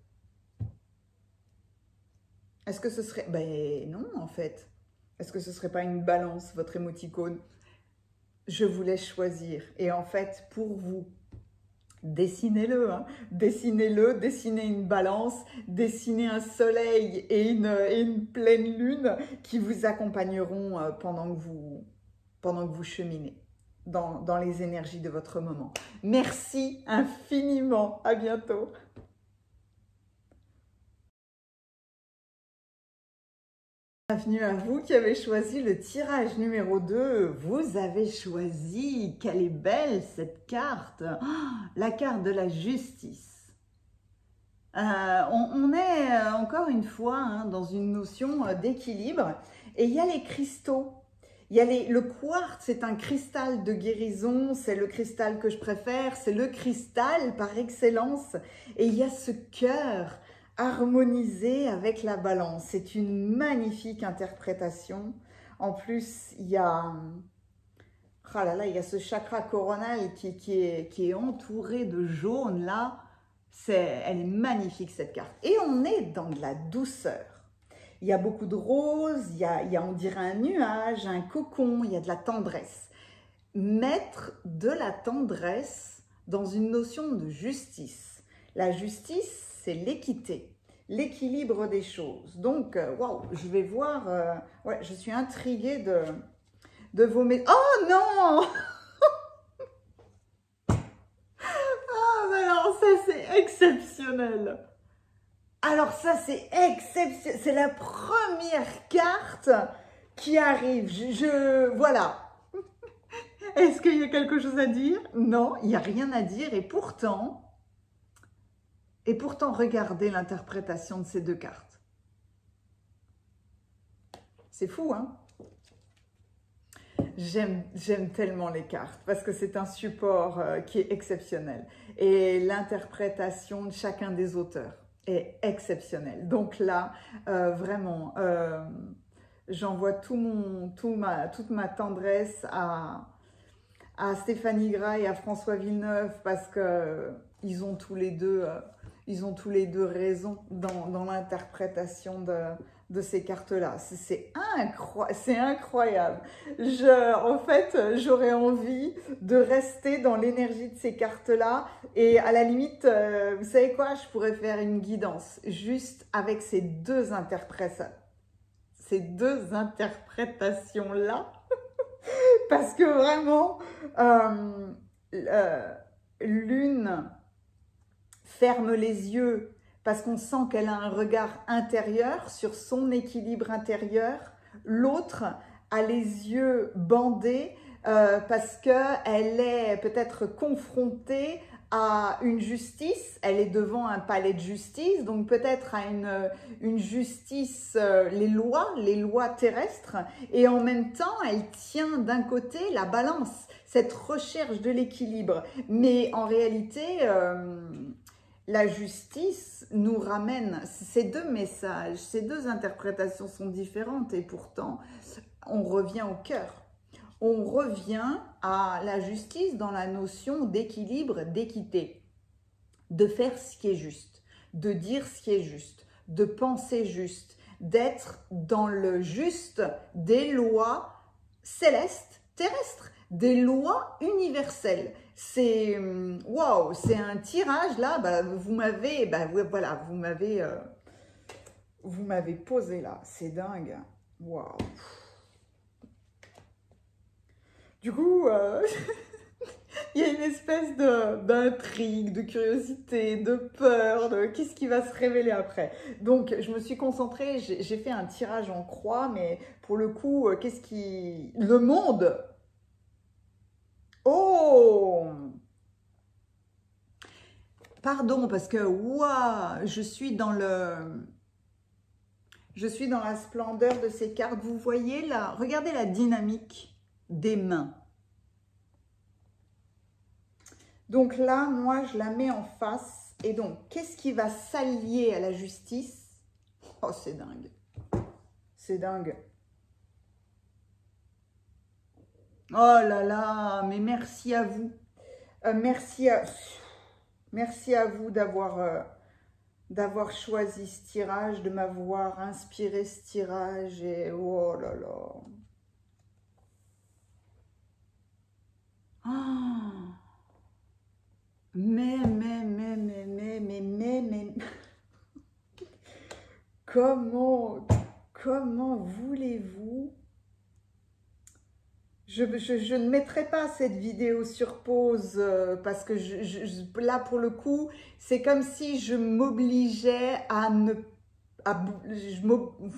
Est-ce que ce serait... Ben non, en fait. Est-ce que ce ne serait pas une balance, votre émoticône? Je vous laisse choisir. Et en fait, pour vous, dessinez-le. Hein. Dessinez-le, dessinez une balance, dessinez un soleil et une pleine lune qui vous accompagneront pendant que vous cheminez dans les énergies de votre moment. Merci infiniment. À bientôt. Bienvenue à vous qui avez choisi le tirage numéro 2. Vous avez choisi, quelle est belle cette carte, la carte de la justice. On est encore une fois hein, dans une notion d'équilibre et il y a les cristaux. Le quartz, c'est un cristal de guérison, c'est le cristal que je préfère, c'est le cristal par excellence. Et il y a ce cœur harmonisé avec la balance. C'est une magnifique interprétation. En plus, il y a ce chakra coronal qui est entouré de jaune là. Elle est magnifique cette carte. Et on est dans de la douceur. Il y a beaucoup de roses, on dirait un nuage, un cocon, il y a de la tendresse. Mettre de la tendresse dans une notion de justice. La justice, c'est l'équité, l'équilibre des choses. Donc, waouh, je vais voir, ouais, je suis intriguée de vos... Oh non! Ah, mais alors ça, c'est exceptionnel. Alors ça, c'est exceptionnel. C'est la première carte qui arrive. Voilà. Est-ce qu'il y a quelque chose à dire? Non, il n'y a rien à dire. Et pourtant, regardez l'interprétation de ces deux cartes. C'est fou, hein? J'aime tellement les cartes parce que c'est un support qui est exceptionnel. Et l'interprétation de chacun des auteurs est exceptionnelle. Donc là, vraiment, j'envoie toute ma tendresse à Stéphanie Gras et à François Villeneuve parce que ils ont tous les deux raison dans l'interprétation de ces cartes-là. C'est incroyable. En fait, j'aurais envie de rester dans l'énergie de ces cartes-là et à la limite, vous savez quoi, je pourrais faire une guidance juste avec ces deux interprétations-là. Parce que vraiment, l'une ferme les yeux parce qu'on sent qu'elle a un regard intérieur sur son équilibre intérieur. L'autre a les yeux bandés parce qu'elle est peut-être confrontée à une justice, elle est devant un palais de justice, donc peut-être à une justice, les lois terrestres, et en même temps, elle tient d'un côté la balance, cette recherche de l'équilibre. Mais en réalité, la justice nous ramène, ces deux messages, ces deux interprétations sont différentes, et pourtant, on revient au cœur. On revient à la justice dans la notion d'équilibre, d'équité, de faire ce qui est juste, de dire ce qui est juste, de penser juste, d'être dans le juste des lois célestes, terrestres, des lois universelles. C'est waouh, c'est un tirage là. Vous m'avez posé là. C'est dingue. Waouh. Du coup, il y a une espèce d'intrigue, de curiosité, de peur, de qu'est-ce qui va se révéler après. Donc, je me suis concentrée, j'ai fait un tirage en croix, mais pour le coup, le monde. Oh! Pardon, parce que, waouh, je suis dans la splendeur de ces cartes. Vous voyez là, regardez la dynamique des mains. Donc là, moi, je la mets en face. Et donc, qu'est-ce qui va s'allier à la justice? Oh, c'est dingue. C'est dingue. Oh là là, mais merci à vous. Merci à vous d'avoir choisi ce tirage, de m'avoir inspiré ce tirage. Et oh là là. Oh. Mais, comment voulez-vous? Je ne mettrai pas cette vidéo sur pause parce que là, pour le coup, c'est comme si je m'obligeais à ne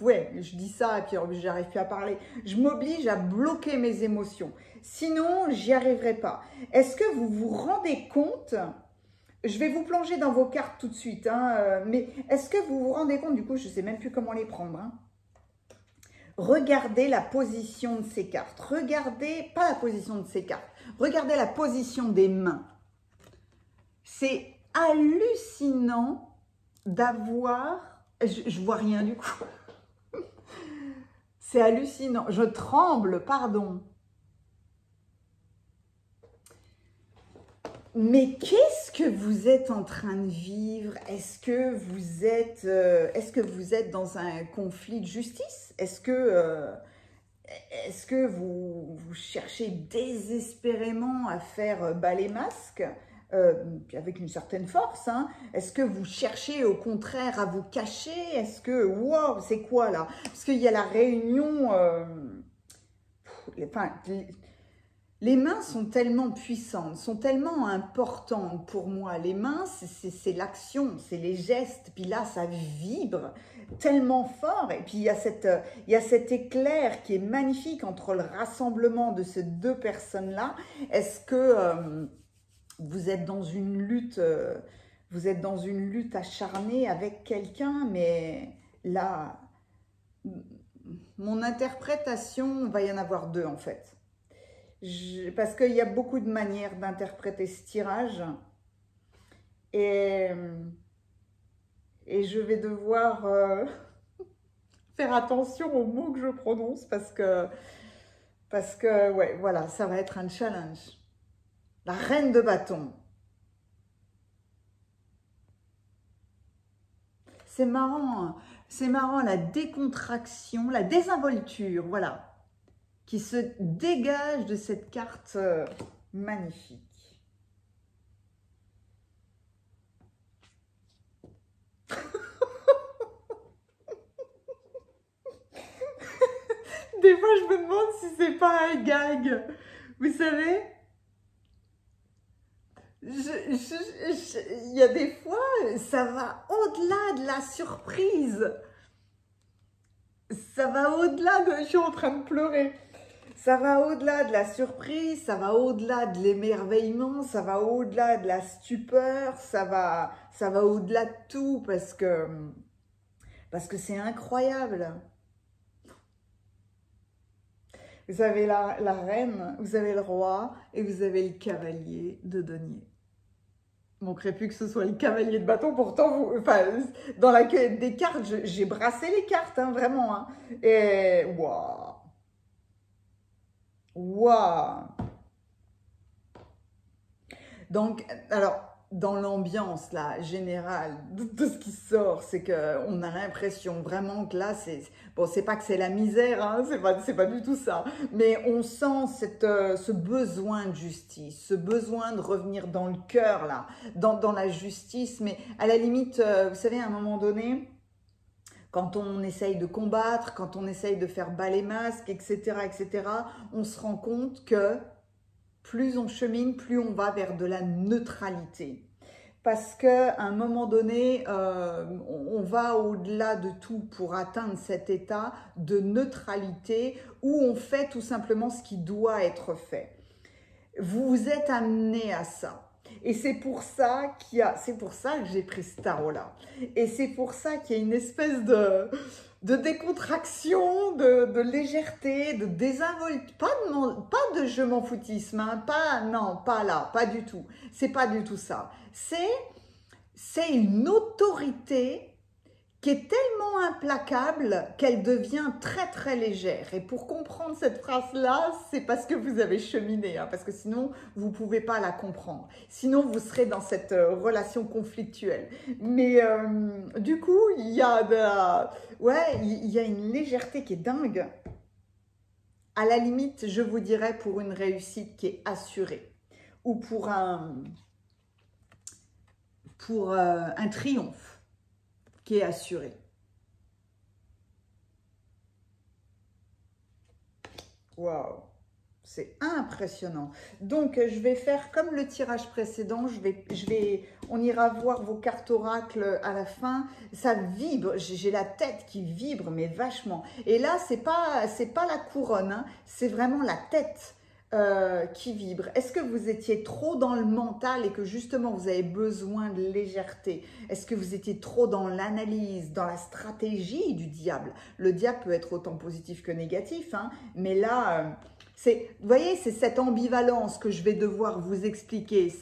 ouais, je dis ça et puis j'arrive plus à parler. Je m'oblige à bloquer mes émotions. Sinon, j'y arriverai pas. Est-ce que vous vous rendez compte? Je vais vous plonger dans vos cartes tout de suite, hein, mais est-ce que vous vous rendez compte? Du coup, je sais même plus comment les prendre. Hein. Regardez la position de ces cartes. Regardez, pas la position de ces cartes. Regardez la position des mains. C'est hallucinant d'avoir... Je vois rien du coup. C'est hallucinant. Je tremble, pardon. Mais qu'est-ce que vous êtes en train de vivre? Est-ce que vous êtes dans un conflit de justice? Est-ce que vous cherchez désespérément à faire bas les masques, puis avec une certaine force, hein? Est-ce que vous cherchez au contraire à vous cacher? Est-ce que, wow, c'est quoi là? Parce qu'il y a la réunion, enfin, les mains sont tellement puissantes, sont tellement importantes pour moi. Les mains, c'est l'action, c'est les gestes. Puis là, ça vibre tellement fort. Et puis, il y a cet éclair qui est magnifique entre le rassemblement de ces deux personnes-là. Est-ce que vous êtes dans une lutte, acharnée avec quelqu'un? Mais là, mon interprétation, va y en avoir deux en fait. Parce qu'il y a beaucoup de manières d'interpréter ce tirage et je vais devoir faire attention aux mots que je prononce parce que ouais, voilà, ça va être un challenge. La reine de bâton. C'est marrant la décontraction, la désinvolture, voilà, qui se dégage de cette carte magnifique. Des fois, je me demande si c'est pas un gag. Vous savez, il y a des fois, ça va au-delà de la surprise. Ça va au-delà de... Je suis en train de pleurer. Ça va au-delà de la surprise, ça va au-delà de l'émerveillement, ça va au-delà de la stupeur, ça va au-delà de tout parce que c'est incroyable. Vous avez la reine, vous avez le roi et vous avez le cavalier de denier. Il ne manquerait plus que ce soit le cavalier de bâton, pourtant, dans la queue des cartes, j'ai brassé les cartes, hein, vraiment. Hein. Et waouh! Waouh! Donc, alors, dans l'ambiance là générale de ce qui sort, c'est que on a l'impression vraiment que là, c'est pas que c'est la misère, hein, c'est pas du tout ça, mais on sent ce besoin de justice, ce besoin de revenir dans le cœur là, dans la justice, mais à la limite, vous savez, à un moment donné. Quand on essaye de combattre, quand on essaye de faire bas les masques, etc., on se rend compte que plus on chemine, plus on va vers de la neutralité. Parce qu'à un moment donné, on va au-delà de tout pour atteindre cet état de neutralité où on fait tout simplement ce qui doit être fait. Vous vous êtes amené à ça. Et c'est pour ça que j'ai pris ce tarot-là. Et c'est pour ça qu'il y a une espèce de décontraction, de légèreté, de désinvolte. Pas de je m'en foutisme, hein, non, pas là, pas du tout. C'est pas du tout ça. C'est une autorité qui est tellement implacable qu'elle devient très très légère. Et pour comprendre cette phrase-là, c'est parce que vous avez cheminé, hein, parce que sinon, vous ne pouvez pas la comprendre. Sinon, vous serez dans cette relation conflictuelle. Mais du coup, il y a une légèreté qui est dingue. À la limite, je vous dirais pour une réussite qui est assurée ou pour un triomphe qui est assuré. Waouh, c'est impressionnant. Donc, je vais faire comme le tirage précédent. On ira voir vos cartes oracles à la fin. Ça vibre. J'ai la tête qui vibre, mais vachement. Et là, c'est pas la couronne, hein, c'est vraiment la tête. Qui vibre. Est-ce que vous étiez trop dans le mental et que justement vous avez besoin de légèreté? Est-ce que vous étiez trop dans l'analyse, dans la stratégie du diable? Le diable peut être autant positif que négatif, hein, mais là, vous voyez, c'est cette ambivalence que je vais devoir vous expliquer.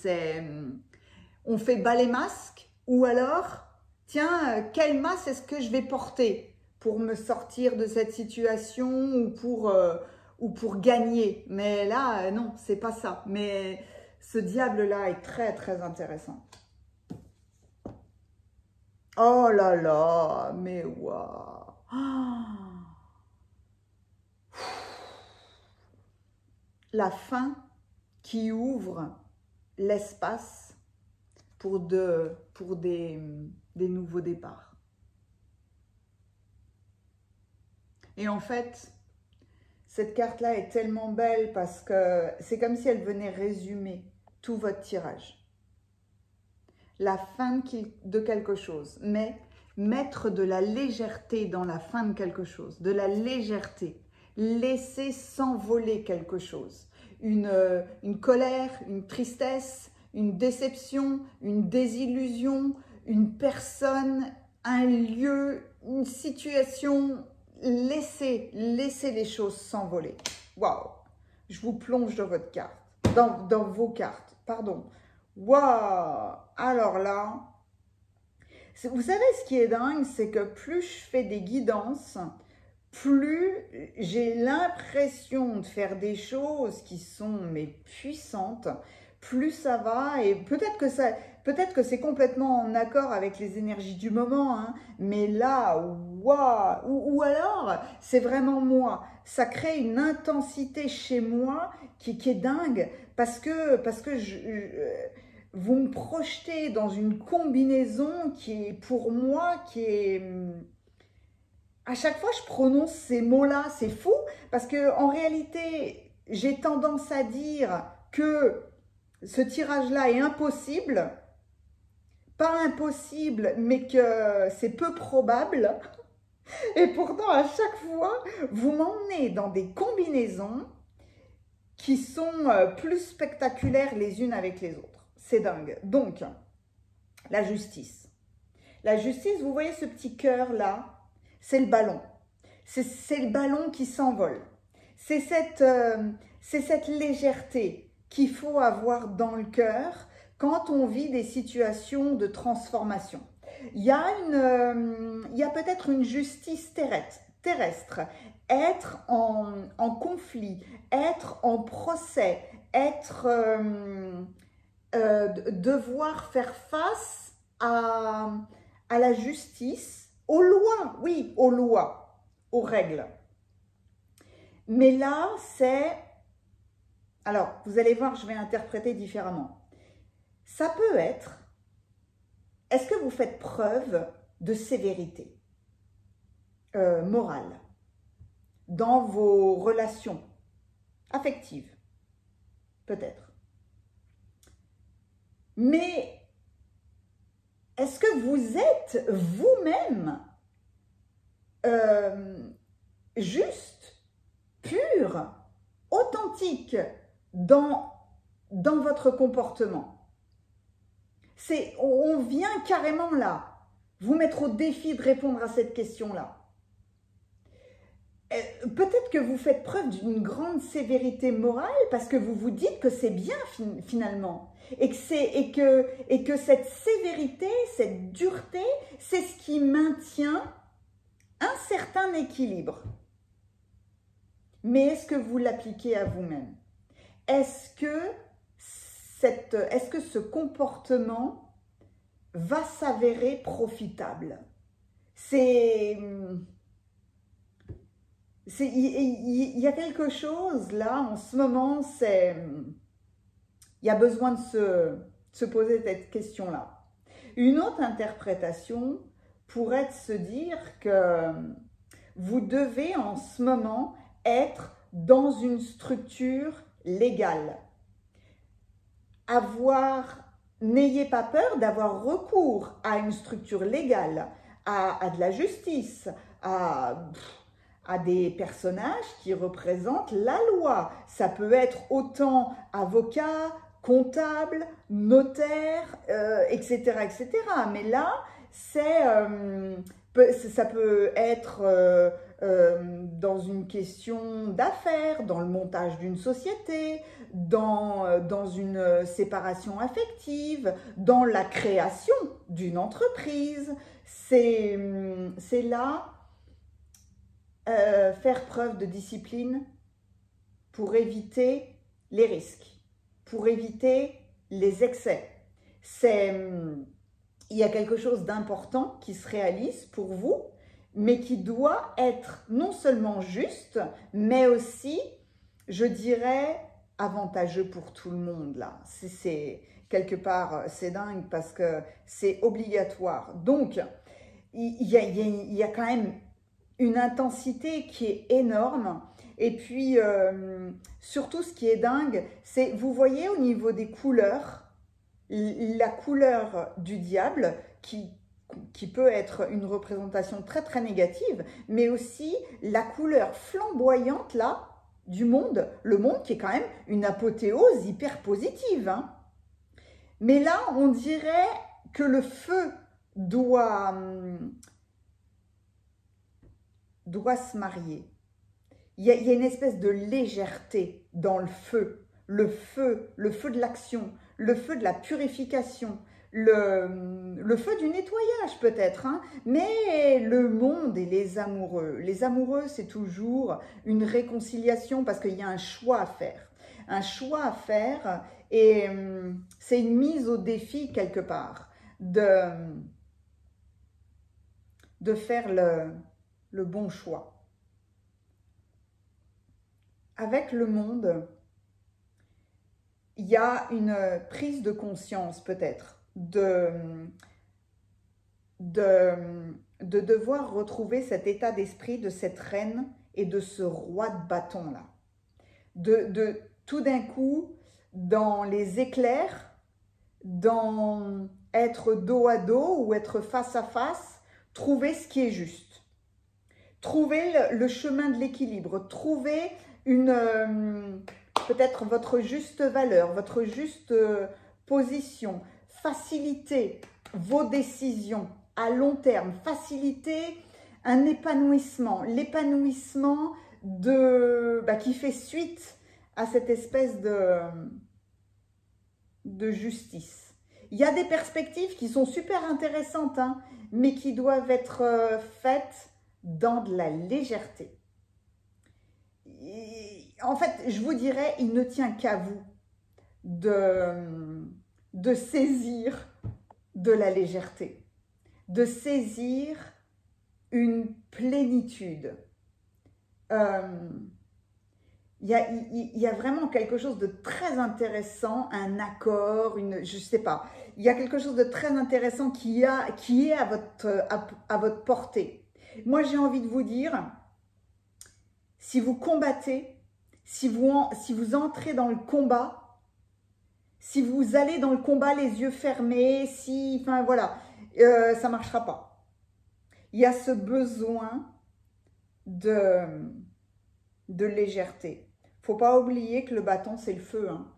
On fait bas les masques ou alors, tiens, quel masque est-ce que je vais porter pour me sortir de cette situation ou pour gagner. Mais là, non, c'est pas ça. Mais ce diable-là est très, très intéressant. Oh là là, mais waouh! La fin qui ouvre l'espace pour des nouveaux départs. Et en fait, cette carte-là est tellement belle parce que c'est comme si elle venait résumer tout votre tirage. La fin de quelque chose, mais mettre de la légèreté dans la fin de quelque chose, de la légèreté, laisser s'envoler quelque chose, une colère, une tristesse, une déception, une désillusion, une personne, un lieu, une situation, laissez les choses s'envoler. Waouh! Je vous plonge dans votre carte, dans vos cartes, pardon. Waouh! Alors là, vous savez ce qui est dingue, c'est que plus je fais des guidances, plus j'ai l'impression de faire des choses qui sont puissantes, plus ça va, et peut-être que c'est complètement en accord avec les énergies du moment, hein, mais là, waouh, ou alors c'est vraiment moi, ça crée une intensité chez moi qui est dingue, parce que vous me projetez dans une combinaison qui est pour moi, à chaque fois je prononce ces mots-là, c'est fou, parce que en réalité, j'ai tendance à dire que ce tirage-là est impossible, pas impossible, mais que c'est peu probable. Et pourtant, à chaque fois, vous m'emmenez dans des combinaisons qui sont plus spectaculaires les unes avec les autres. C'est dingue. Donc, la justice. La justice, vous voyez ce petit cœur-là, c'est le ballon. C'est le ballon qui s'envole. C'est cette légèreté qu'il faut avoir dans le cœur quand on vit des situations de transformation. Il y a peut-être une justice terrestre, être en conflit, être en procès, devoir faire face à la justice, aux lois, oui, aux lois, aux règles. Mais là, alors, vous allez voir, je vais interpréter différemment. Ça peut être, est-ce que vous faites preuve de sévérité morale dans vos relations affectives? Peut-être. Mais est-ce que vous êtes vous-même juste, pur, authentique dans votre comportement? On vient carrément là, vous mettre au défi de répondre à cette question-là. Peut-être que vous faites preuve d'une grande sévérité morale parce que vous vous dites que c'est bien finalement et que cette sévérité, cette dureté, c'est ce qui maintient un certain équilibre. Mais est-ce que vous l'appliquez à vous-même? Est-ce que ce comportement va s'avérer profitable? Il y a quelque chose là en ce moment, il y a besoin de se poser cette question-là. Une autre interprétation pourrait être de se dire que vous devez en ce moment être dans une structure légale. N'ayez pas peur d'avoir recours à une structure légale, à de la justice, à des personnages qui représentent la loi. Ça peut être autant avocat, comptable, notaire, etc., etc. Mais là, ça peut être dans une question d'affaires, dans le montage d'une société, dans une séparation affective, dans la création d'une entreprise. C'est là faire preuve de discipline pour éviter les risques, pour éviter les excès. Il y a quelque chose d'important qui se réalise pour vous, mais qui doit être non seulement juste, mais aussi, je dirais, avantageux pour tout le monde, là. C'est quelque part, c'est dingue parce que c'est obligatoire. Donc, il y a quand même une intensité qui est énorme. Et puis, surtout, ce qui est dingue, c'est, vous voyez au niveau des couleurs, la couleur du diable qui peut être une représentation très très négative, mais aussi la couleur flamboyante là du monde, le monde qui est quand même une apothéose hyper positive, hein. Mais là, on dirait que le feu doit se marier. Il y a une espèce de légèreté dans le feu de l'action, le feu de la purification, le feu du nettoyage peut-être, hein, mais le monde et les amoureux, c'est toujours une réconciliation parce qu'il y a un choix à faire. Un choix à faire et c'est une mise au défi quelque part de faire le bon choix. Avec le monde, il y a une prise de conscience peut-être de devoir retrouver cet état d'esprit de cette reine et de ce roi de bâton là. De tout d'un coup, dans les éclairs, dans être dos à dos ou être face à face, trouver ce qui est juste. Trouver le chemin de l'équilibre, trouver peut-être votre juste valeur, votre juste position, faciliter vos décisions à long terme, faciliter un épanouissement, l'épanouissement qui fait suite à cette espèce de justice. Il y a des perspectives qui sont super intéressantes, hein, mais qui doivent être faites dans de la légèreté. En fait, je vous dirais, il ne tient qu'à vous de saisir de la légèreté, de saisir une plénitude. Il y a vraiment quelque chose de très intéressant, un accord, je sais pas, il y a quelque chose de très intéressant qui est à votre portée. Moi, j'ai envie de vous dire, si vous combattez, si vous entrez dans le combat, si vous allez dans le combat les yeux fermés, enfin voilà, ça ne marchera pas. Il y a ce besoin de légèreté. Faut pas oublier que le bâton, c'est le feu, hein.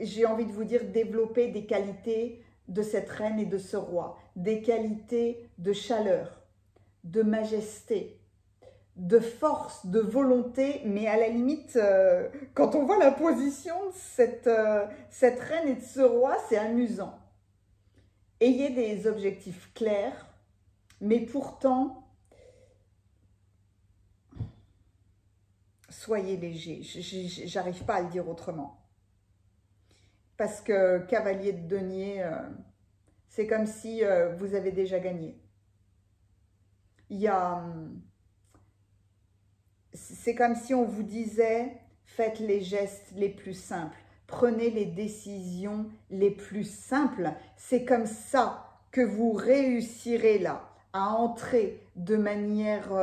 J'ai envie de vous dire, développer des qualités de cette reine et de ce roi, des qualités de chaleur, de majesté, de force, de volonté, mais à la limite, quand on voit la position de cette reine et de ce roi, c'est amusant. Ayez des objectifs clairs, mais pourtant, soyez léger. J'arrive pas à le dire autrement. Parce que cavalier de denier, c'est comme si vous avez déjà gagné. C'est comme si on vous disait, faites les gestes les plus simples, prenez les décisions les plus simples. C'est comme ça que vous réussirez là à entrer de manière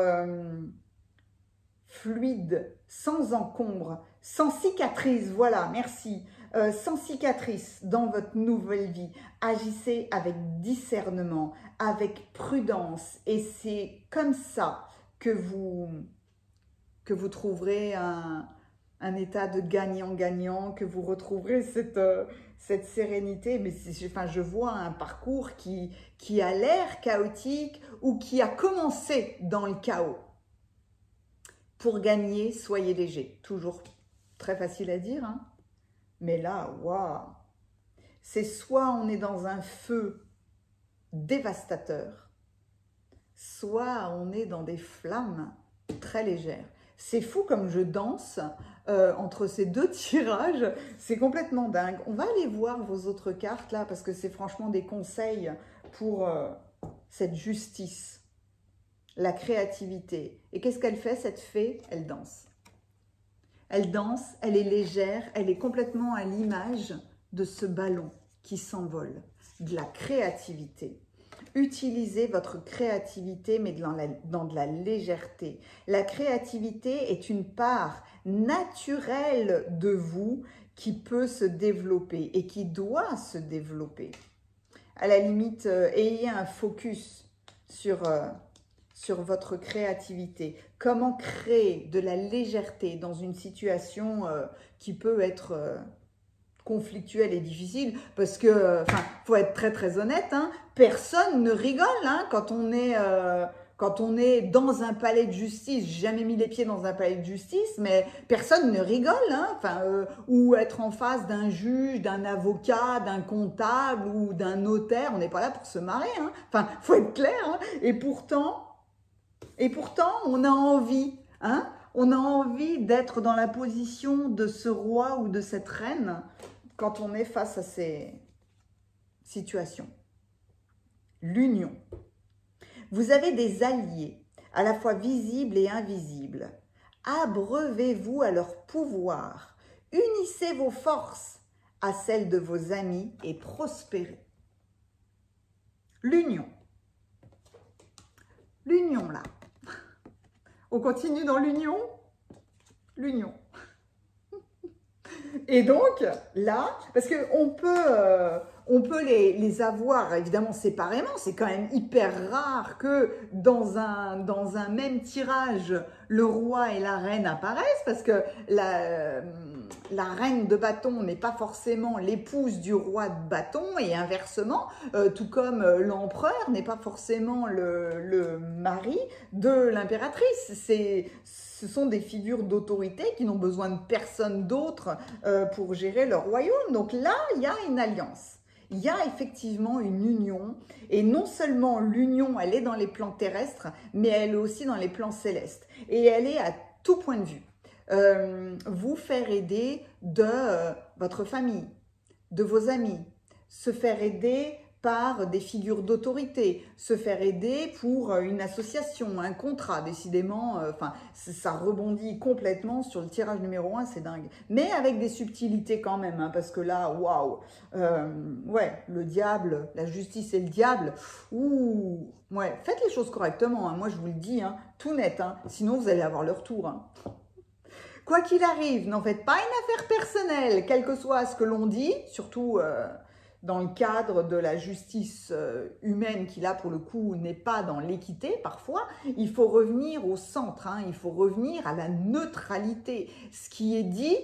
fluide, sans encombre, sans cicatrice, voilà, merci, sans cicatrice dans votre nouvelle vie. Agissez avec discernement, avec prudence, et c'est comme ça que vous trouverez un état de gagnant-gagnant, que vous retrouverez cette sérénité. Mais je vois un parcours qui a l'air chaotique ou qui a commencé dans le chaos. Pour gagner, soyez léger. Toujours très facile à dire, hein, mais là, waouh! C'est soit on est dans un feu dévastateur, soit on est dans des flammes très légères. C'est fou comme je danse entre ces deux tirages, c'est complètement dingue. On va aller voir vos autres cartes là, parce que c'est franchement des conseils pour cette justice, la créativité. Et qu'est-ce qu'elle fait, cette fée? Elle danse. Elle danse, elle est légère, elle est complètement à l'image de ce ballon qui s'envole, de la créativité. Utilisez votre créativité, mais dans de la légèreté. La créativité est une part naturelle de vous qui peut se développer et qui doit se développer. À la limite, ayez un focus sur votre créativité. Comment créer de la légèreté dans une situation qui peut être conflictuelle et difficile, parce que, enfin, faut être très très honnête, hein, personne ne rigole hein, quand on est dans un palais de justice. J'ai jamais mis les pieds dans un palais de justice, mais personne ne rigole, hein, enfin, ou être en face d'un juge, d'un avocat, d'un comptable ou d'un notaire, on n'est pas là pour se marrer, hein, enfin, faut être clair, hein, et pourtant, on a envie, hein, on a envie d'être dans la position de ce roi ou de cette reine quand on est face à ces situations. L'union. Vous avez des alliés, à la fois visibles et invisibles. Abreuvez-vous à leur pouvoir. Unissez vos forces à celles de vos amis et prospérez. L'union. L'union, là. On continue dans l'union? L'union. Et donc, là, parce qu'on peut les avoir évidemment séparément, c'est quand même hyper rare que dans un même tirage, le roi et la reine apparaissent, parce que la reine de bâton n'est pas forcément l'épouse du roi de bâton, et inversement, tout comme l'empereur n'est pas forcément le mari de l'impératrice. Ce sont des figures d'autorité qui n'ont besoin de personne d'autre pour gérer leur royaume. Donc là, il y a une alliance. Il y a effectivement une union. Et non seulement l'union, elle est dans les plans terrestres, mais elle est aussi dans les plans célestes. Et elle est à tout point de vue. Vous faire aider de votre famille, de vos amis, se faire aider par des figures d'autorité, se faire aider pour une association, un contrat, décidément, enfin, ça rebondit complètement sur le tirage numéro 1, c'est dingue. Mais avec des subtilités quand même, hein, parce que là, waouh, ouais, le diable, la justice et le diable, ouh, ouais, faites les choses correctement, hein, moi je vous le dis, hein, tout net, hein, sinon vous allez avoir leur tour, hein. Quoi qu'il arrive, n'en faites pas une affaire personnelle, quel que soit ce que l'on dit, surtout dans le cadre de la justice humaine qui là pour le coup n'est pas dans l'équité parfois. Il faut revenir au centre, hein, il faut revenir à la neutralité. Ce qui est dit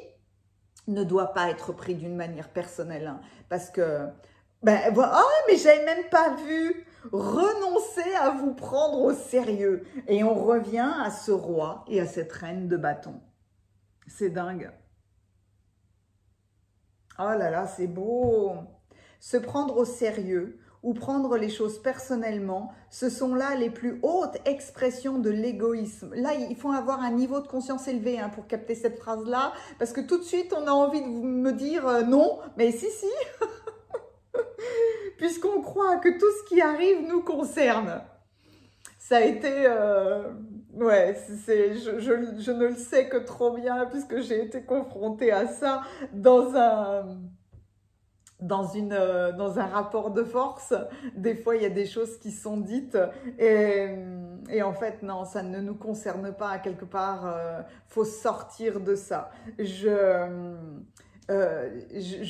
ne doit pas être pris d'une manière personnelle, hein, parce que, ben, oh, mais j'avais même pas vu. Renoncez à vous prendre au sérieux. Et on revient à ce roi et à cette reine de bâton. C'est dingue. Oh là là, c'est beau. Se prendre au sérieux ou prendre les choses personnellement, ce sont là les plus hautes expressions de l'égoïsme. Là, il faut avoir un niveau de conscience élevé hein, pour capter cette phrase-là, parce que tout de suite, on a envie de me dire non, mais si, puisqu'on croit que tout ce qui arrive nous concerne. Ça a été... ouais, je ne le sais que trop bien, puisque j'ai été confrontée à ça dans un rapport de force. Des fois, il y a des choses qui sont dites et en fait, non, ça ne nous concerne pas. Quelque part, faut sortir de ça. Je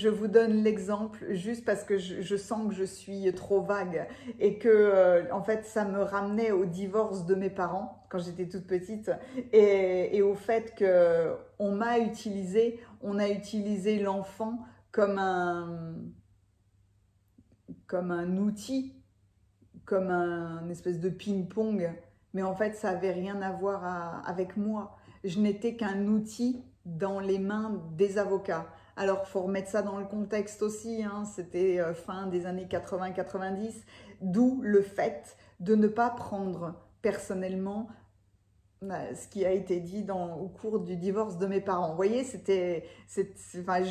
vous donne l'exemple juste parce que je sens que je suis trop vague et que en fait ça me ramenait au divorce de mes parents quand j'étais toute petite et au fait que on a utilisé l'enfant comme un outil, comme un espèce de ping-pong, mais en fait ça n'avait rien à voir avec moi. Je n'étais qu'un outil dans les mains des avocats. Alors, il faut remettre ça dans le contexte aussi, hein, c'était fin des années 80-90, d'où le fait de ne pas prendre personnellement ce qui a été dit au cours du divorce de mes parents. Vous voyez, enfin,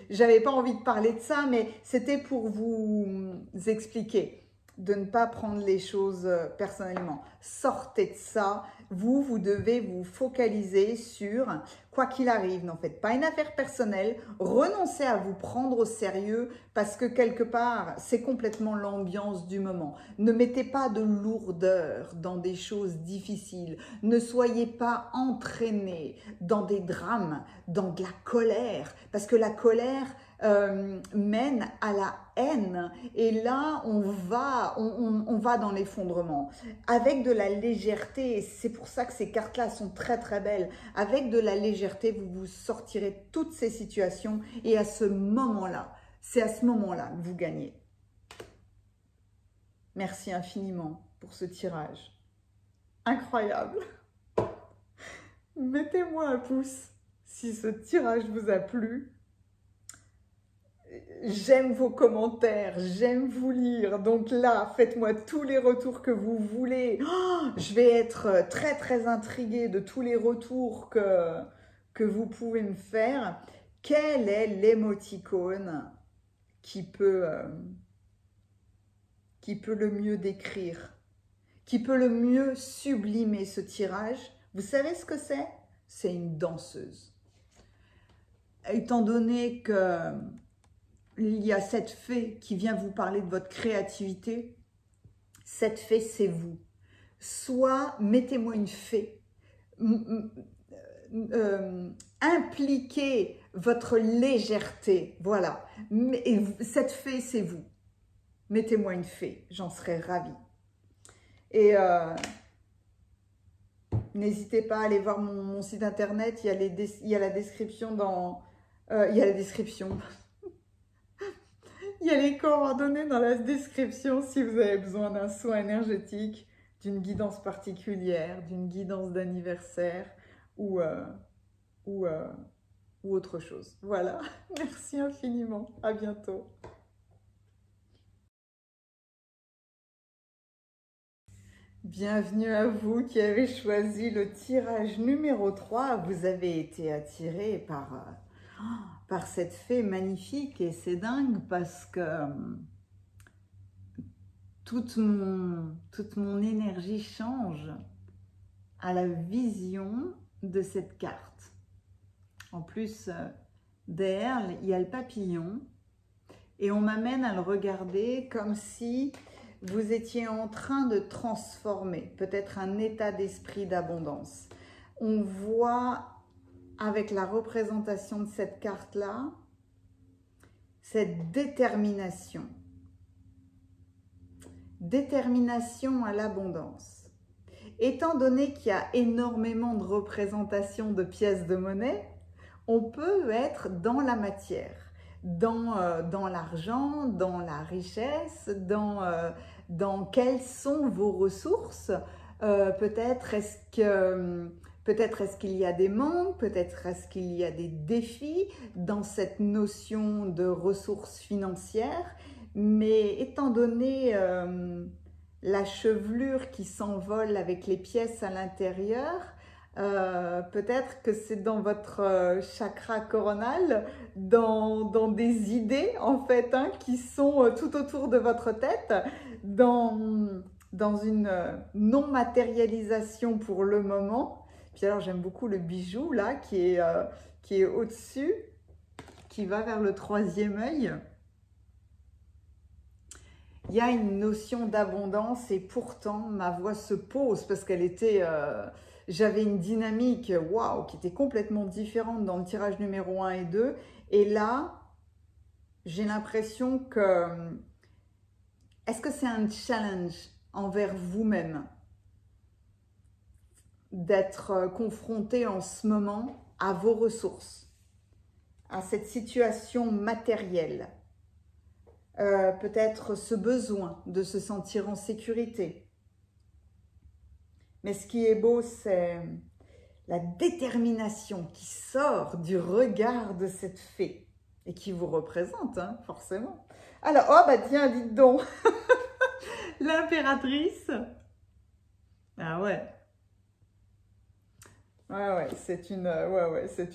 j'avais pas envie de parler de ça, mais c'était pour vous expliquer de ne pas prendre les choses personnellement. Sortez de ça. Vous devez vous focaliser sur, quoi qu'il arrive, n'en faites pas une affaire personnelle, renoncez à vous prendre au sérieux parce que quelque part, c'est complètement l'ambiance du moment. Ne mettez pas de lourdeur dans des choses difficiles. Ne soyez pas entraînés dans des drames, dans de la colère, parce que la colère mène à la haine et là on va dans l'effondrement. Avec de la légèreté, c'est pour ça que ces cartes-là sont très très belles, avec de la légèreté vous vous sortirez de toutes ces situations et à ce moment-là, c'est à ce moment-là que vous gagnez. Merci infiniment pour ce tirage. Incroyable. Mettez-moi un pouce si ce tirage vous a plu. J'aime vos commentaires, j'aime vous lire, donc là, faites-moi tous les retours que vous voulez. Oh, je vais être très très intriguée de tous les retours que vous pouvez me faire. Quel est l'émoticône qui peut le mieux décrire, qui peut le mieux sublimer ce tirage? Vous savez ce que c'est? C'est une danseuse. Étant donné que il y a cette fée qui vient vous parler de votre créativité. Cette fée, c'est vous. Soit mettez-moi une fée. Impliquez votre légèreté. Voilà. Et cette fée, c'est vous. Mettez-moi une fée. J'en serais ravie. Et n'hésitez pas à aller voir mon site internet. Il y a la description dans... il y a la description... Il y a les coordonnées dans la description si vous avez besoin d'un soin énergétique, d'une guidance particulière, d'une guidance d'anniversaire ou autre chose. Voilà, merci infiniment. À bientôt. Bienvenue à vous qui avez choisi le tirage numéro 3. Vous avez été attiré par cette fée magnifique et c'est dingue parce que toute mon énergie change à la vision de cette carte. En plus, derrière, il y a le papillon et on m'amène à le regarder comme si vous étiez en train de transformer peut-être un état d'esprit d'abondance. On voit avec la représentation de cette carte-là, cette détermination. Détermination à l'abondance. Étant donné qu'il y a énormément de représentations de pièces de monnaie, on peut être dans la matière, dans l'argent, dans la richesse, dans quelles sont vos ressources. Peut-être est-ce qu'il y a des manques, peut-être est-ce qu'il y a des défis dans cette notion de ressources financières, mais étant donné la chevelure qui s'envole avec les pièces à l'intérieur, peut-être que c'est dans votre chakra coronal, dans des idées en fait qui sont tout autour de votre tête, dans une non-matérialisation pour le moment. Puis alors j'aime beaucoup le bijou là qui est au-dessus, qui va vers le troisième œil. Il y a une notion d'abondance et pourtant ma voix se pose parce qu'elle était... j'avais une dynamique waouh, qui était complètement différente dans le tirage numéro 1 et 2. Et là, j'ai l'impression que... Est-ce que c'est un challenge envers vous-même d'être confronté en ce moment à vos ressources, à cette situation matérielle, peut-être ce besoin de se sentir en sécurité. Mais ce qui est beau, c'est la détermination qui sort du regard de cette fée et qui vous représente, hein, forcément. Alors, oh bah tiens, dites donc, l'impératrice. Ah ouais. Ouais, c'est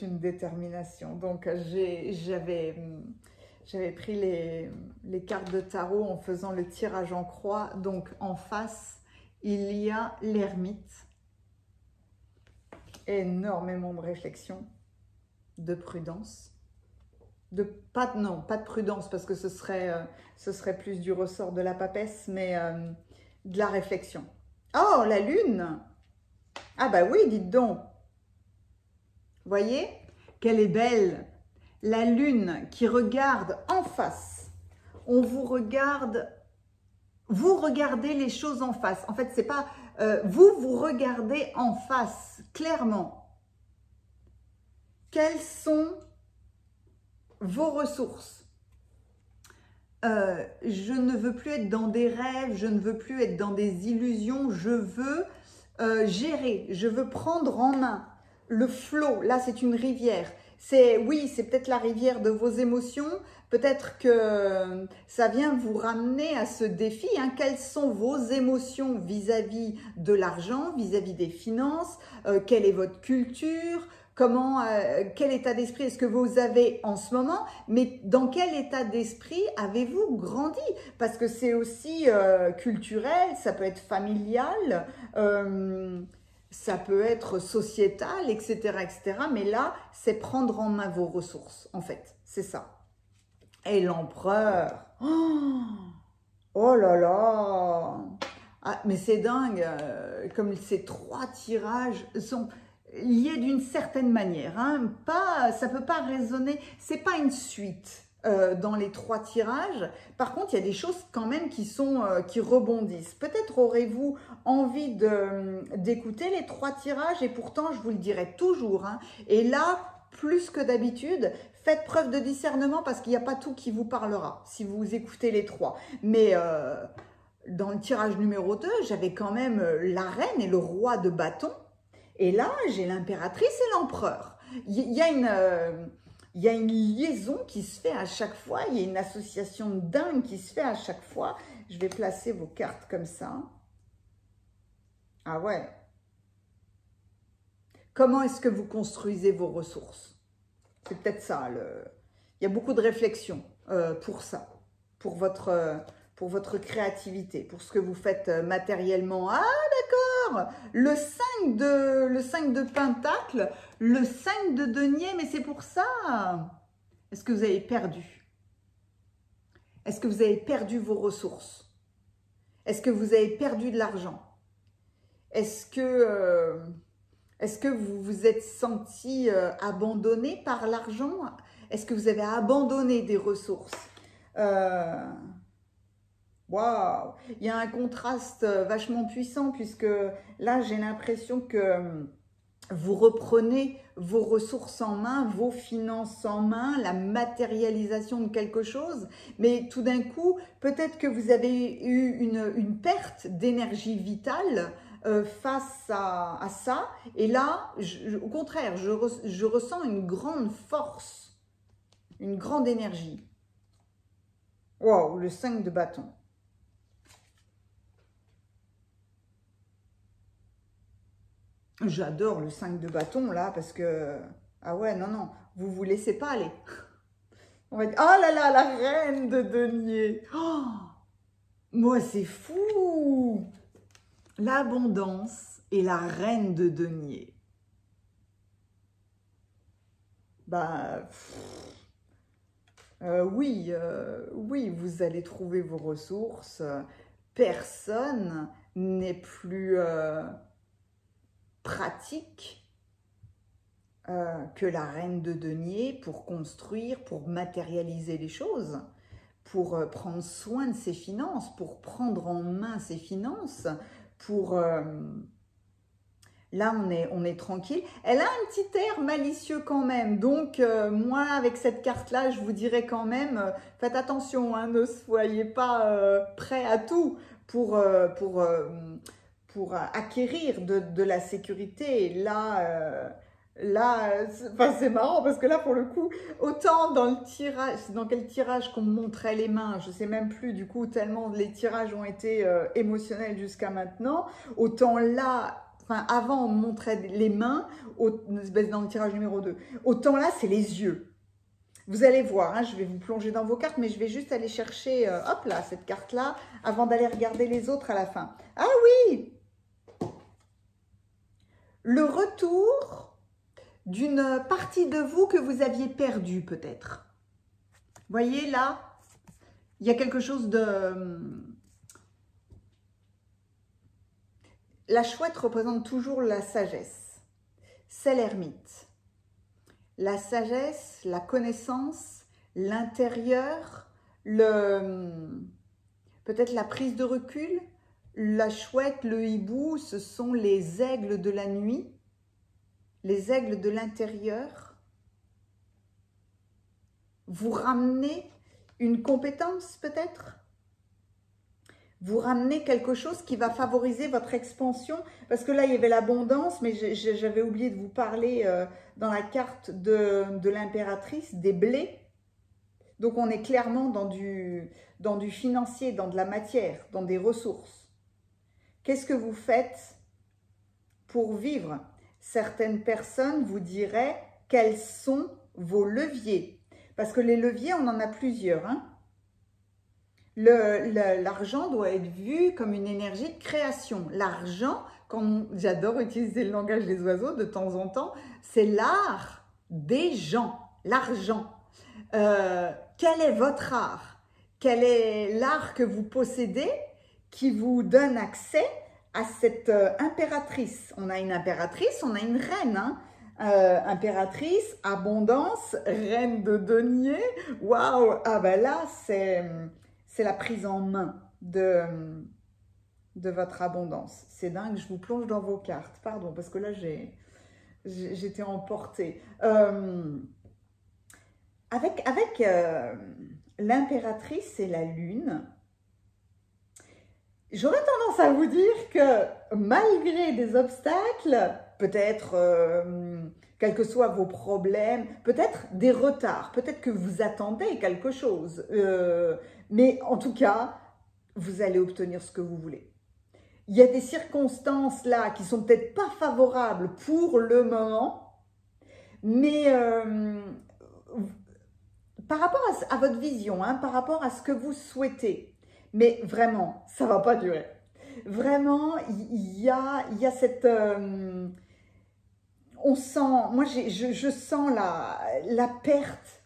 une détermination. Donc, j'avais pris les cartes de tarot en faisant le tirage en croix. Donc, en face, il y a l'ermite. Énormément de réflexion, de prudence. Non, pas de prudence parce que ce serait plus du ressort de la papesse, mais de la réflexion. Oh, la lune! Ah bah oui, dites donc. Voyez, qu'elle est belle. La lune qui regarde en face. On vous regarde, vous regardez les choses en face. En fait, c'est pas vous regardez en face, clairement. Quelles sont vos ressources? Je ne veux plus être dans des rêves, je ne veux plus être dans des illusions, je veux gérer, je veux prendre en main le flot. Là, c'est une rivière. Oui, c'est peut-être la rivière de vos émotions. Peut-être que ça vient vous ramener à ce défi. Hein. Quelles sont vos émotions vis-à-vis de l'argent, vis-à-vis des finances? Quelle est votre culture? Quel état d'esprit est-ce que vous avez en ce moment? Mais dans quel état d'esprit avez-vous grandi? Parce que c'est aussi culturel, ça peut être familial, ça peut être sociétal, etc., etc. Mais là, c'est prendre en main vos ressources, en fait. C'est ça. Et l'empereur, oh là là, ah, mais c'est dingue, comme ces 3 tirages sont liés d'une certaine manière, hein. Ça ne peut pas résonner, c'est pas une suite dans les 3 tirages. Par contre, il y a des choses quand même qui rebondissent. Peut-être aurez-vous envie d'écouter les 3 tirages, et pourtant, je vous le dirai toujours, hein. Et là, plus que d'habitude, faites preuve de discernement parce qu'il n'y a pas tout qui vous parlera si vous écoutez les 3. Mais dans le tirage numéro 2, j'avais quand même la reine et le roi de bâton. Et là, j'ai l'impératrice et l'empereur. Il y a une liaison qui se fait à chaque fois. Il y a une association dingue qui se fait à chaque fois. Je vais placer vos cartes comme ça. Ah ouais. Comment est-ce que vous construisez vos ressources? C'est peut-être ça. Il y a beaucoup de réflexion pour ça, pour votre créativité, pour ce que vous faites matériellement. Ah, d'accord. Le 5 de Pentacle, le 5 de Denier, mais c'est pour ça. Est-ce que vous avez perdu? Est-ce que vous avez perdu vos ressources? Est-ce que vous avez perdu de l'argent? Est-ce que vous vous êtes senti abandonné par l'argent? Est-ce que vous avez abandonné des ressources? Waouh! Il y a un contraste vachement puissant puisque là, j'ai l'impression que vous reprenez vos ressources en main, vos finances en main, la matérialisation de quelque chose, mais tout d'un coup, peut-être que vous avez eu une perte d'énergie vitale face à ça, et là, au contraire, je ressens une grande force, une grande énergie. Wow, le 5 de bâton. J'adore le 5 de bâton là parce que, ah ouais, non, vous vous laissez pas aller. On va dire, oh là là, la reine de denier. Oh, moi, c'est fou. L'abondance et la reine de denier. Bah, oui, vous allez trouver vos ressources. Personne n'est plus pratique que la reine de denier pour construire, pour matérialiser les choses, pour prendre soin de ses finances, pour prendre en main ses finances, pour... là, on est tranquille. Elle a un petit air malicieux quand même. Donc, moi, avec cette carte-là, je vous dirais quand même, faites attention, hein, ne soyez pas prêts à tout pour acquérir de la sécurité. Là, Là, enfin, c'est marrant parce que là, pour le coup, autant dans le tirage, c'est dans quel tirage qu'on me montrait les mains, je sais même plus du coup, tellement les tirages ont été émotionnels jusqu'à maintenant, autant là, enfin, avant on me montrait les mains, dans le tirage numéro 2, autant là, c'est les yeux. Vous allez voir, hein, je vais vous plonger dans vos cartes, mais je vais juste aller chercher, hop là, cette carte-là, avant d'aller regarder les autres à la fin. Ah oui! Le retour d'une partie de vous que vous aviez perdue peut-être. Voyez là, il y a quelque chose de... La chouette représente toujours la sagesse. C'est l'ermite. La sagesse, la connaissance, l'intérieur, peut-être la prise de recul. La chouette, le hibou, ce sont les aigles de la nuit. Les aigles de l'intérieur, vous ramenez une compétence peut-être, vous ramenez quelque chose qui va favoriser votre expansion, parce que là il y avait l'abondance, mais j'avais oublié de vous parler dans la carte de l'impératrice, des blés. Donc on est clairement dans du financier, dans de la matière, dans des ressources. Qu'est-ce que vous faites pour vivre ? Certaines personnes vous diraient quels sont vos leviers. Parce que les leviers, on en a plusieurs. Hein. L'argent doit être vu comme une énergie de création. L'argent, j'adore utiliser le langage des oiseaux de temps en temps, c'est l'art des gens, l'argent. Quel est votre art? Quel est l'art que vous possédez qui vous donne accès à cette impératrice? On a une impératrice, on a une reine, hein. Impératrice, abondance, reine de denier, waouh! Ah ben là, c'est la prise en main de votre abondance. C'est dingue, je vous plonge dans vos cartes, pardon, parce que là, j'étais emportée. Avec l'impératrice et la lune, j'aurais tendance à vous dire que malgré des obstacles, peut-être, quels que soient vos problèmes, peut-être des retards, peut-être que vous attendez quelque chose, mais en tout cas, vous allez obtenir ce que vous voulez. Il y a des circonstances là qui sont peut-être pas favorables pour le moment, mais par rapport à votre vision, hein, par rapport à ce que vous souhaitez, mais vraiment, ça ne va pas durer. Vraiment, il y a cette... on sent, moi je sens la perte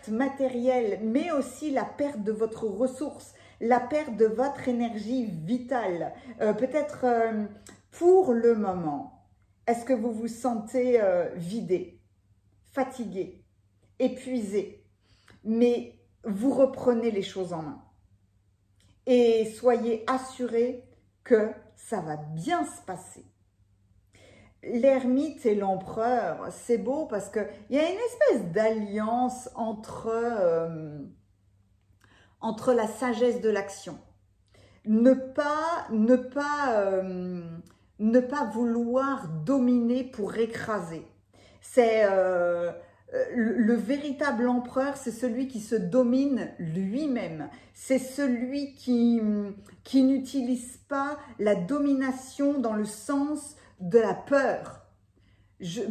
matérielle, mais aussi la perte de votre ressource, la perte de votre énergie vitale. Peut-être pour le moment, est-ce que vous vous sentez vidé, fatigué, épuisé? Mais vous reprenez les choses en main. Et soyez assurés que ça va bien se passer. L'ermite et l'empereur, c'est beau parce qu'il y a une espèce d'alliance entre la sagesse de l'action. Ne pas vouloir dominer pour écraser. C'est le véritable empereur, c'est celui qui se domine lui-même. C'est celui qui n'utilise pas la domination dans le sens de la peur.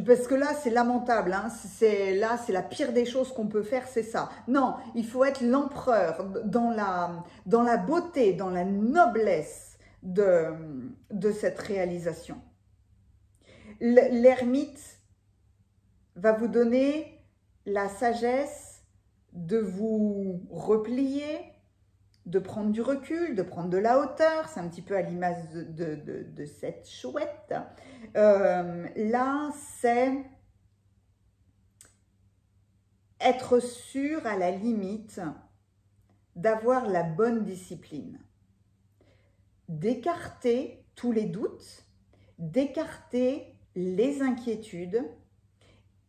Parce que là, c'est lamentable. Hein, c'est la pire des choses qu'on peut faire, c'est ça. Non, il faut être l'empereur dans la beauté, dans la noblesse de cette réalisation. L'ermite va vous donner la sagesse de vous replier, de prendre du recul, de prendre de la hauteur. C'est un petit peu à l'image de cette chouette. Là, c'est être sûr à la limite d'avoir la bonne discipline. D'écarter tous les doutes, d'écarter les inquiétudes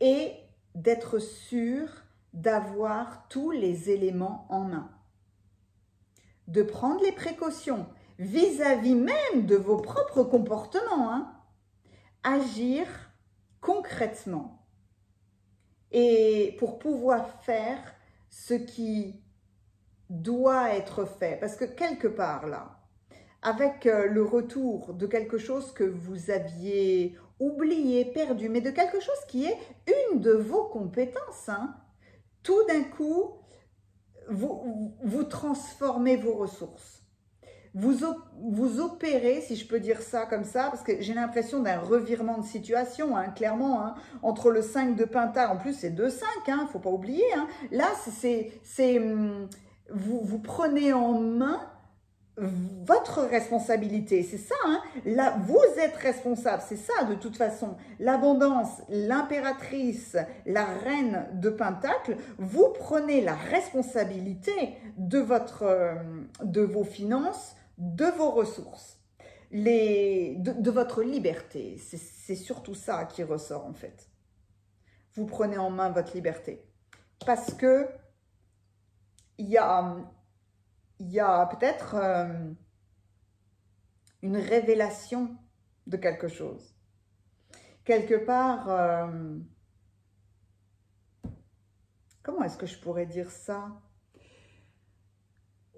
et d'être sûr d'avoir tous les éléments en main. De prendre les précautions vis-à-vis même de vos propres comportements. Hein. Agir concrètement et pour pouvoir faire ce qui doit être fait. Parce que quelque part là, avec le retour de quelque chose que vous aviez oublié, perdu, mais de quelque chose qui est une de vos compétences, hein, tout d'un coup, vous transformez vos ressources. Vous opérez, si je peux dire ça comme ça, parce que j'ai l'impression d'un revirement de situation, hein, clairement, hein, entre le 5 de Pentacle, en plus c'est 2-5, hein, faut pas oublier, hein, là vous prenez en main votre responsabilité, c'est ça, hein, là vous êtes responsable, c'est ça de toute façon, l'abondance, l'impératrice, la reine de Pentacle, vous prenez la responsabilité de vos finances, de vos ressources, de votre liberté, c'est surtout ça qui ressort en fait. Vous prenez en main votre liberté, parce que il y a peut-être une révélation de quelque chose. Quelque part, comment est-ce que je pourrais dire ça?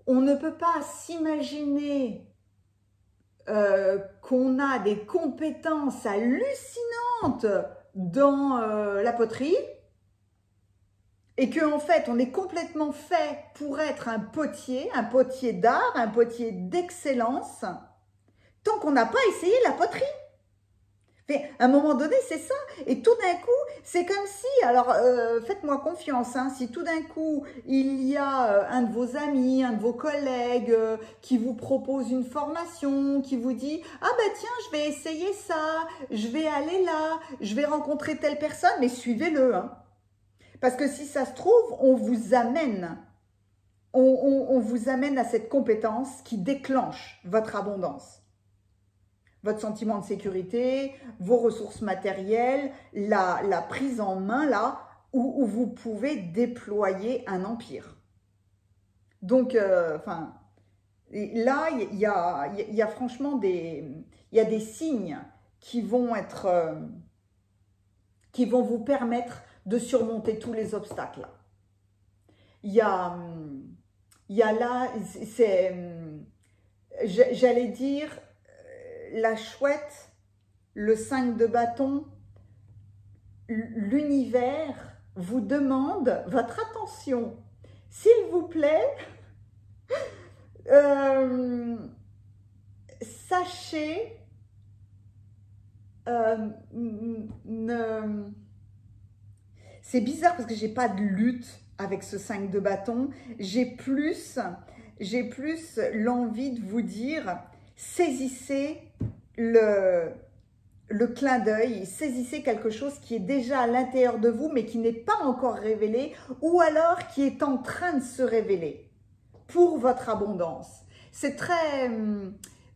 On ne peut pas s'imaginer qu'on a des compétences hallucinantes dans la poterie et qu'en fait, on est complètement fait pour être un potier d'art, un potier d'excellence, tant qu'on n'a pas essayé la poterie. Mais à un moment donné, c'est ça. Et tout d'un coup, c'est comme si, alors faites-moi confiance, hein, si tout d'un coup, il y a un de vos amis, un de vos collègues qui vous propose une formation, qui vous dit « Ah ben tiens, je vais essayer ça, je vais aller là, je vais rencontrer telle personne, mais suivez-le. Hein. » Parce que si ça se trouve, on vous amène à cette compétence qui déclenche votre abondance. Votre sentiment de sécurité, vos ressources matérielles, la prise en main là, où vous pouvez déployer un empire. Donc, là, il y a franchement des signes qui vont vous permettre de surmonter tous les obstacles. Il y a là, j'allais dire, la chouette, le 5 de bâton, l'univers vous demande votre attention. S'il vous plaît, sachez c'est bizarre parce que j'ai pas de lutte avec ce 5 de bâton. J'ai plus l'envie de vous dire, saisissez le clin d'œil, saisissez quelque chose qui est déjà à l'intérieur de vous, mais qui n'est pas encore révélé, ou alors qui est en train de se révéler pour votre abondance. C'est très...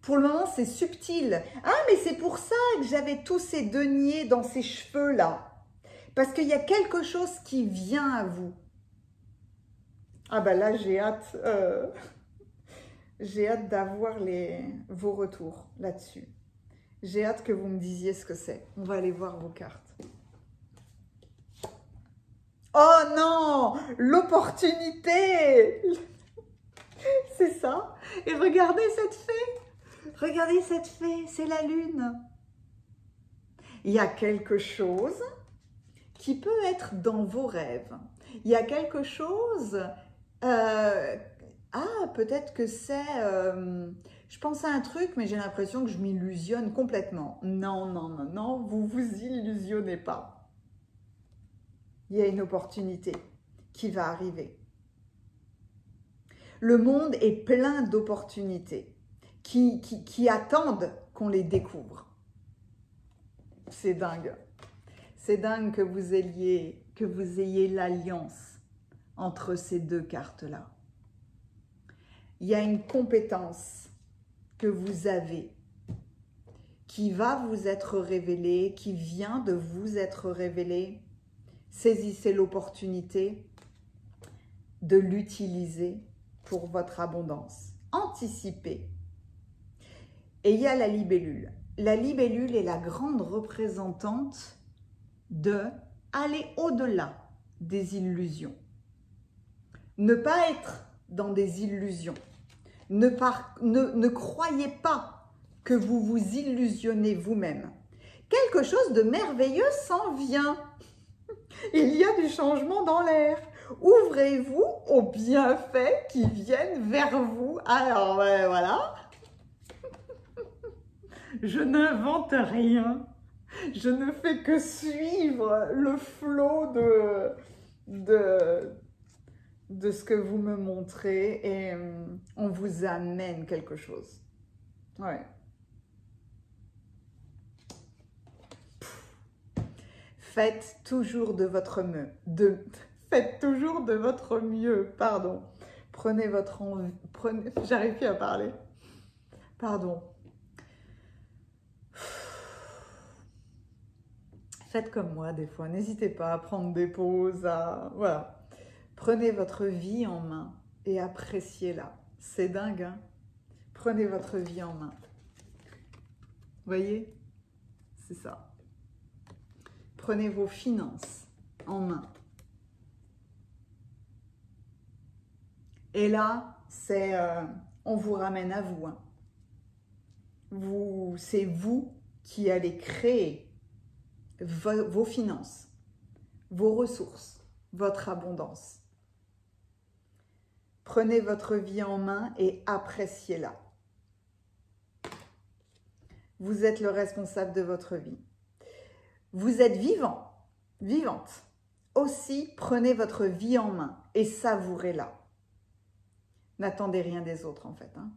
Pour le moment, c'est subtil. Ah, mais c'est pour ça que j'avais tous ces deniers dans ces cheveux-là. Parce qu'il y a quelque chose qui vient à vous. Ah ben là, j'ai hâte d'avoir vos retours là-dessus. J'ai hâte que vous me disiez ce que c'est. On va aller voir vos cartes. Oh non, l'opportunité. C'est ça. Et regardez cette fée. Regardez cette fée, c'est la lune. Il y a quelque chose qui peut être dans vos rêves. Il y a quelque chose... peut-être que c'est... je pense à un truc, mais j'ai l'impression que je m'illusionne complètement. Non, non, non, non, vous vous illusionnez pas. Il y a une opportunité qui va arriver. Le monde est plein d'opportunités qui attendent qu'on les découvre. C'est dingue. C'est dingue que vous ayez l'alliance entre ces deux cartes-là. Il y a une compétence que vous avez qui va vous être révélée, qui vient de vous être révélée. Saisissez l'opportunité de l'utiliser pour votre abondance. Anticipez. Et il y a la libellule. La libellule est la grande représentante de aller au-delà des illusions. Ne pas être dans des illusions. Ne croyez pas que vous vous illusionnez vous-même. Quelque chose de merveilleux s'en vient. Il y a du changement dans l'air. Ouvrez-vous aux bienfaits qui viennent vers vous. Alors, voilà. Je n'invente rien. Je ne fais que suivre le flot de ce que vous me montrez et on vous amène quelque chose. Ouais. Faites toujours de votre mieux. Faites toujours de votre mieux. Pardon. Prenez votre envie. J'arrive plus à parler. Pardon. Faites comme moi des fois. N'hésitez pas à prendre des pauses. Voilà. Prenez votre vie en main et appréciez-la. C'est dingue, hein? Prenez votre vie en main. Voyez? C'est ça. Prenez vos finances en main. Et là, on vous ramène à vous. Hein. C'est vous qui allez créer vos finances, vos ressources, votre abondance. Prenez votre vie en main et appréciez-la. Vous êtes le responsable de votre vie. Vous êtes vivant, vivante. Aussi, prenez votre vie en main et savourez-la. N'attendez rien des autres en fait. Hein.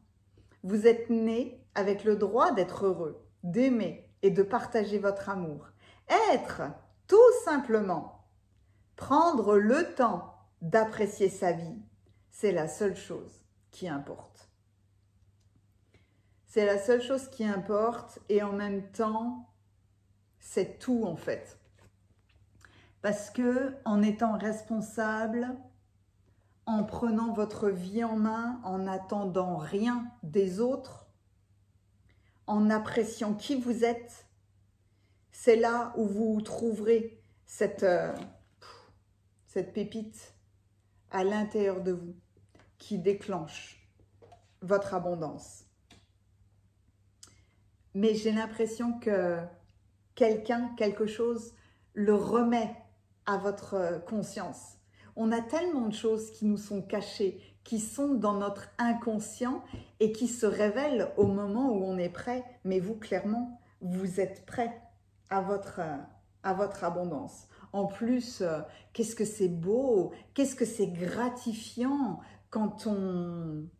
Vous êtes né avec le droit d'être heureux, d'aimer et de partager votre amour. Être, tout simplement, prendre le temps d'apprécier sa vie, c'est la seule chose qui importe. C'est la seule chose qui importe et en même temps, c'est tout en fait. Parce que en étant responsable, en prenant votre vie en main, en n'attendant rien des autres, en appréciant qui vous êtes, c'est là où vous trouverez cette pépite à l'intérieur de vous qui déclenche votre abondance. Mais j'ai l'impression que quelque chose, le remet à votre conscience. On a tellement de choses qui nous sont cachées, qui sont dans notre inconscient et qui se révèlent au moment où on est prêt. Mais vous, clairement, vous êtes prêt à votre abondance. En plus, qu'est-ce que c'est beau, qu'est-ce que c'est gratifiant quand on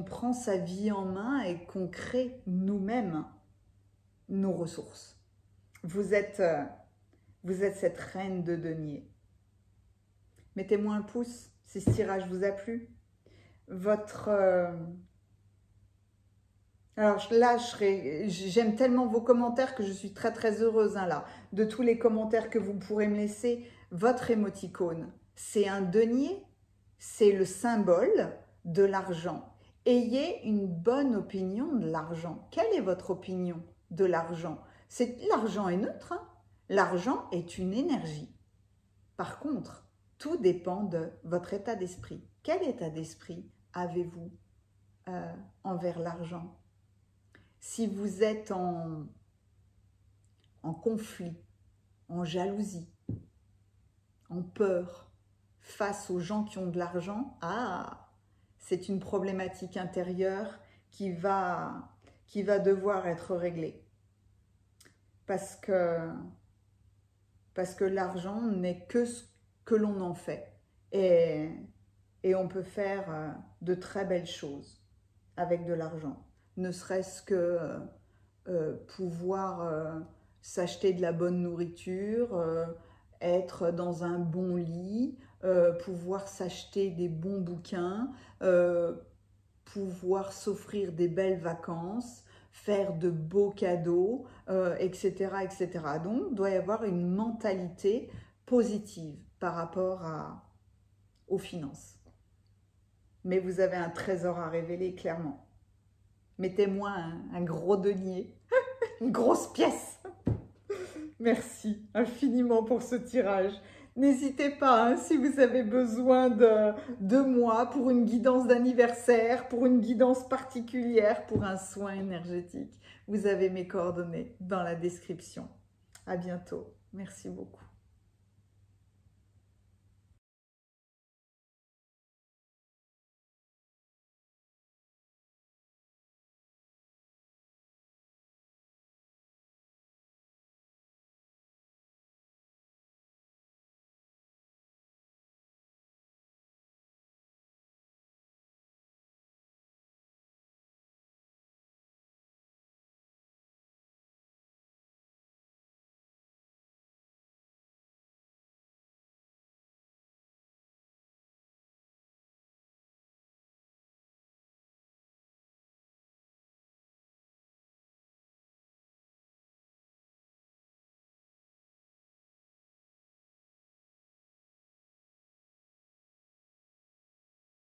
prend sa vie en main et qu'on crée nous-mêmes nos ressources. Vous êtes cette reine de denier. Mettez-moi un pouce si ce tirage vous a plu. Alors là, j'aime tellement vos commentaires que je suis très très heureuse hein, là. De tous les commentaires que vous pourrez me laisser, votre émoticône, c'est un denier, c'est le symbole de l'argent. Ayez une bonne opinion de l'argent. Quelle est votre opinion de l'argent? L'argent est neutre, hein? L'argent est une énergie. Par contre, tout dépend de votre état d'esprit. Quel état d'esprit avez-vous envers l'argent? Si vous êtes en conflit, en jalousie, en peur face aux gens qui ont de l'argent, c'est une problématique intérieure qui va devoir être réglée. Parce que l'argent n'est que ce que l'on en fait. Et on peut faire de très belles choses avec de l'argent. Ne serait-ce que pouvoir s'acheter de la bonne nourriture, être dans un bon lit, pouvoir s'acheter des bons bouquins, pouvoir s'offrir des belles vacances, faire de beaux cadeaux, etc., etc. Donc, il doit y avoir une mentalité positive par rapport aux finances. Mais vous avez un trésor à révéler, clairement. Mettez-moi un gros denier, une grosse pièce. Merci infiniment pour ce tirage. N'hésitez pas, hein, si vous avez besoin de moi pour une guidance d'anniversaire, pour une guidance particulière, pour un soin énergétique. Vous avez mes coordonnées dans la description. À bientôt. Merci beaucoup.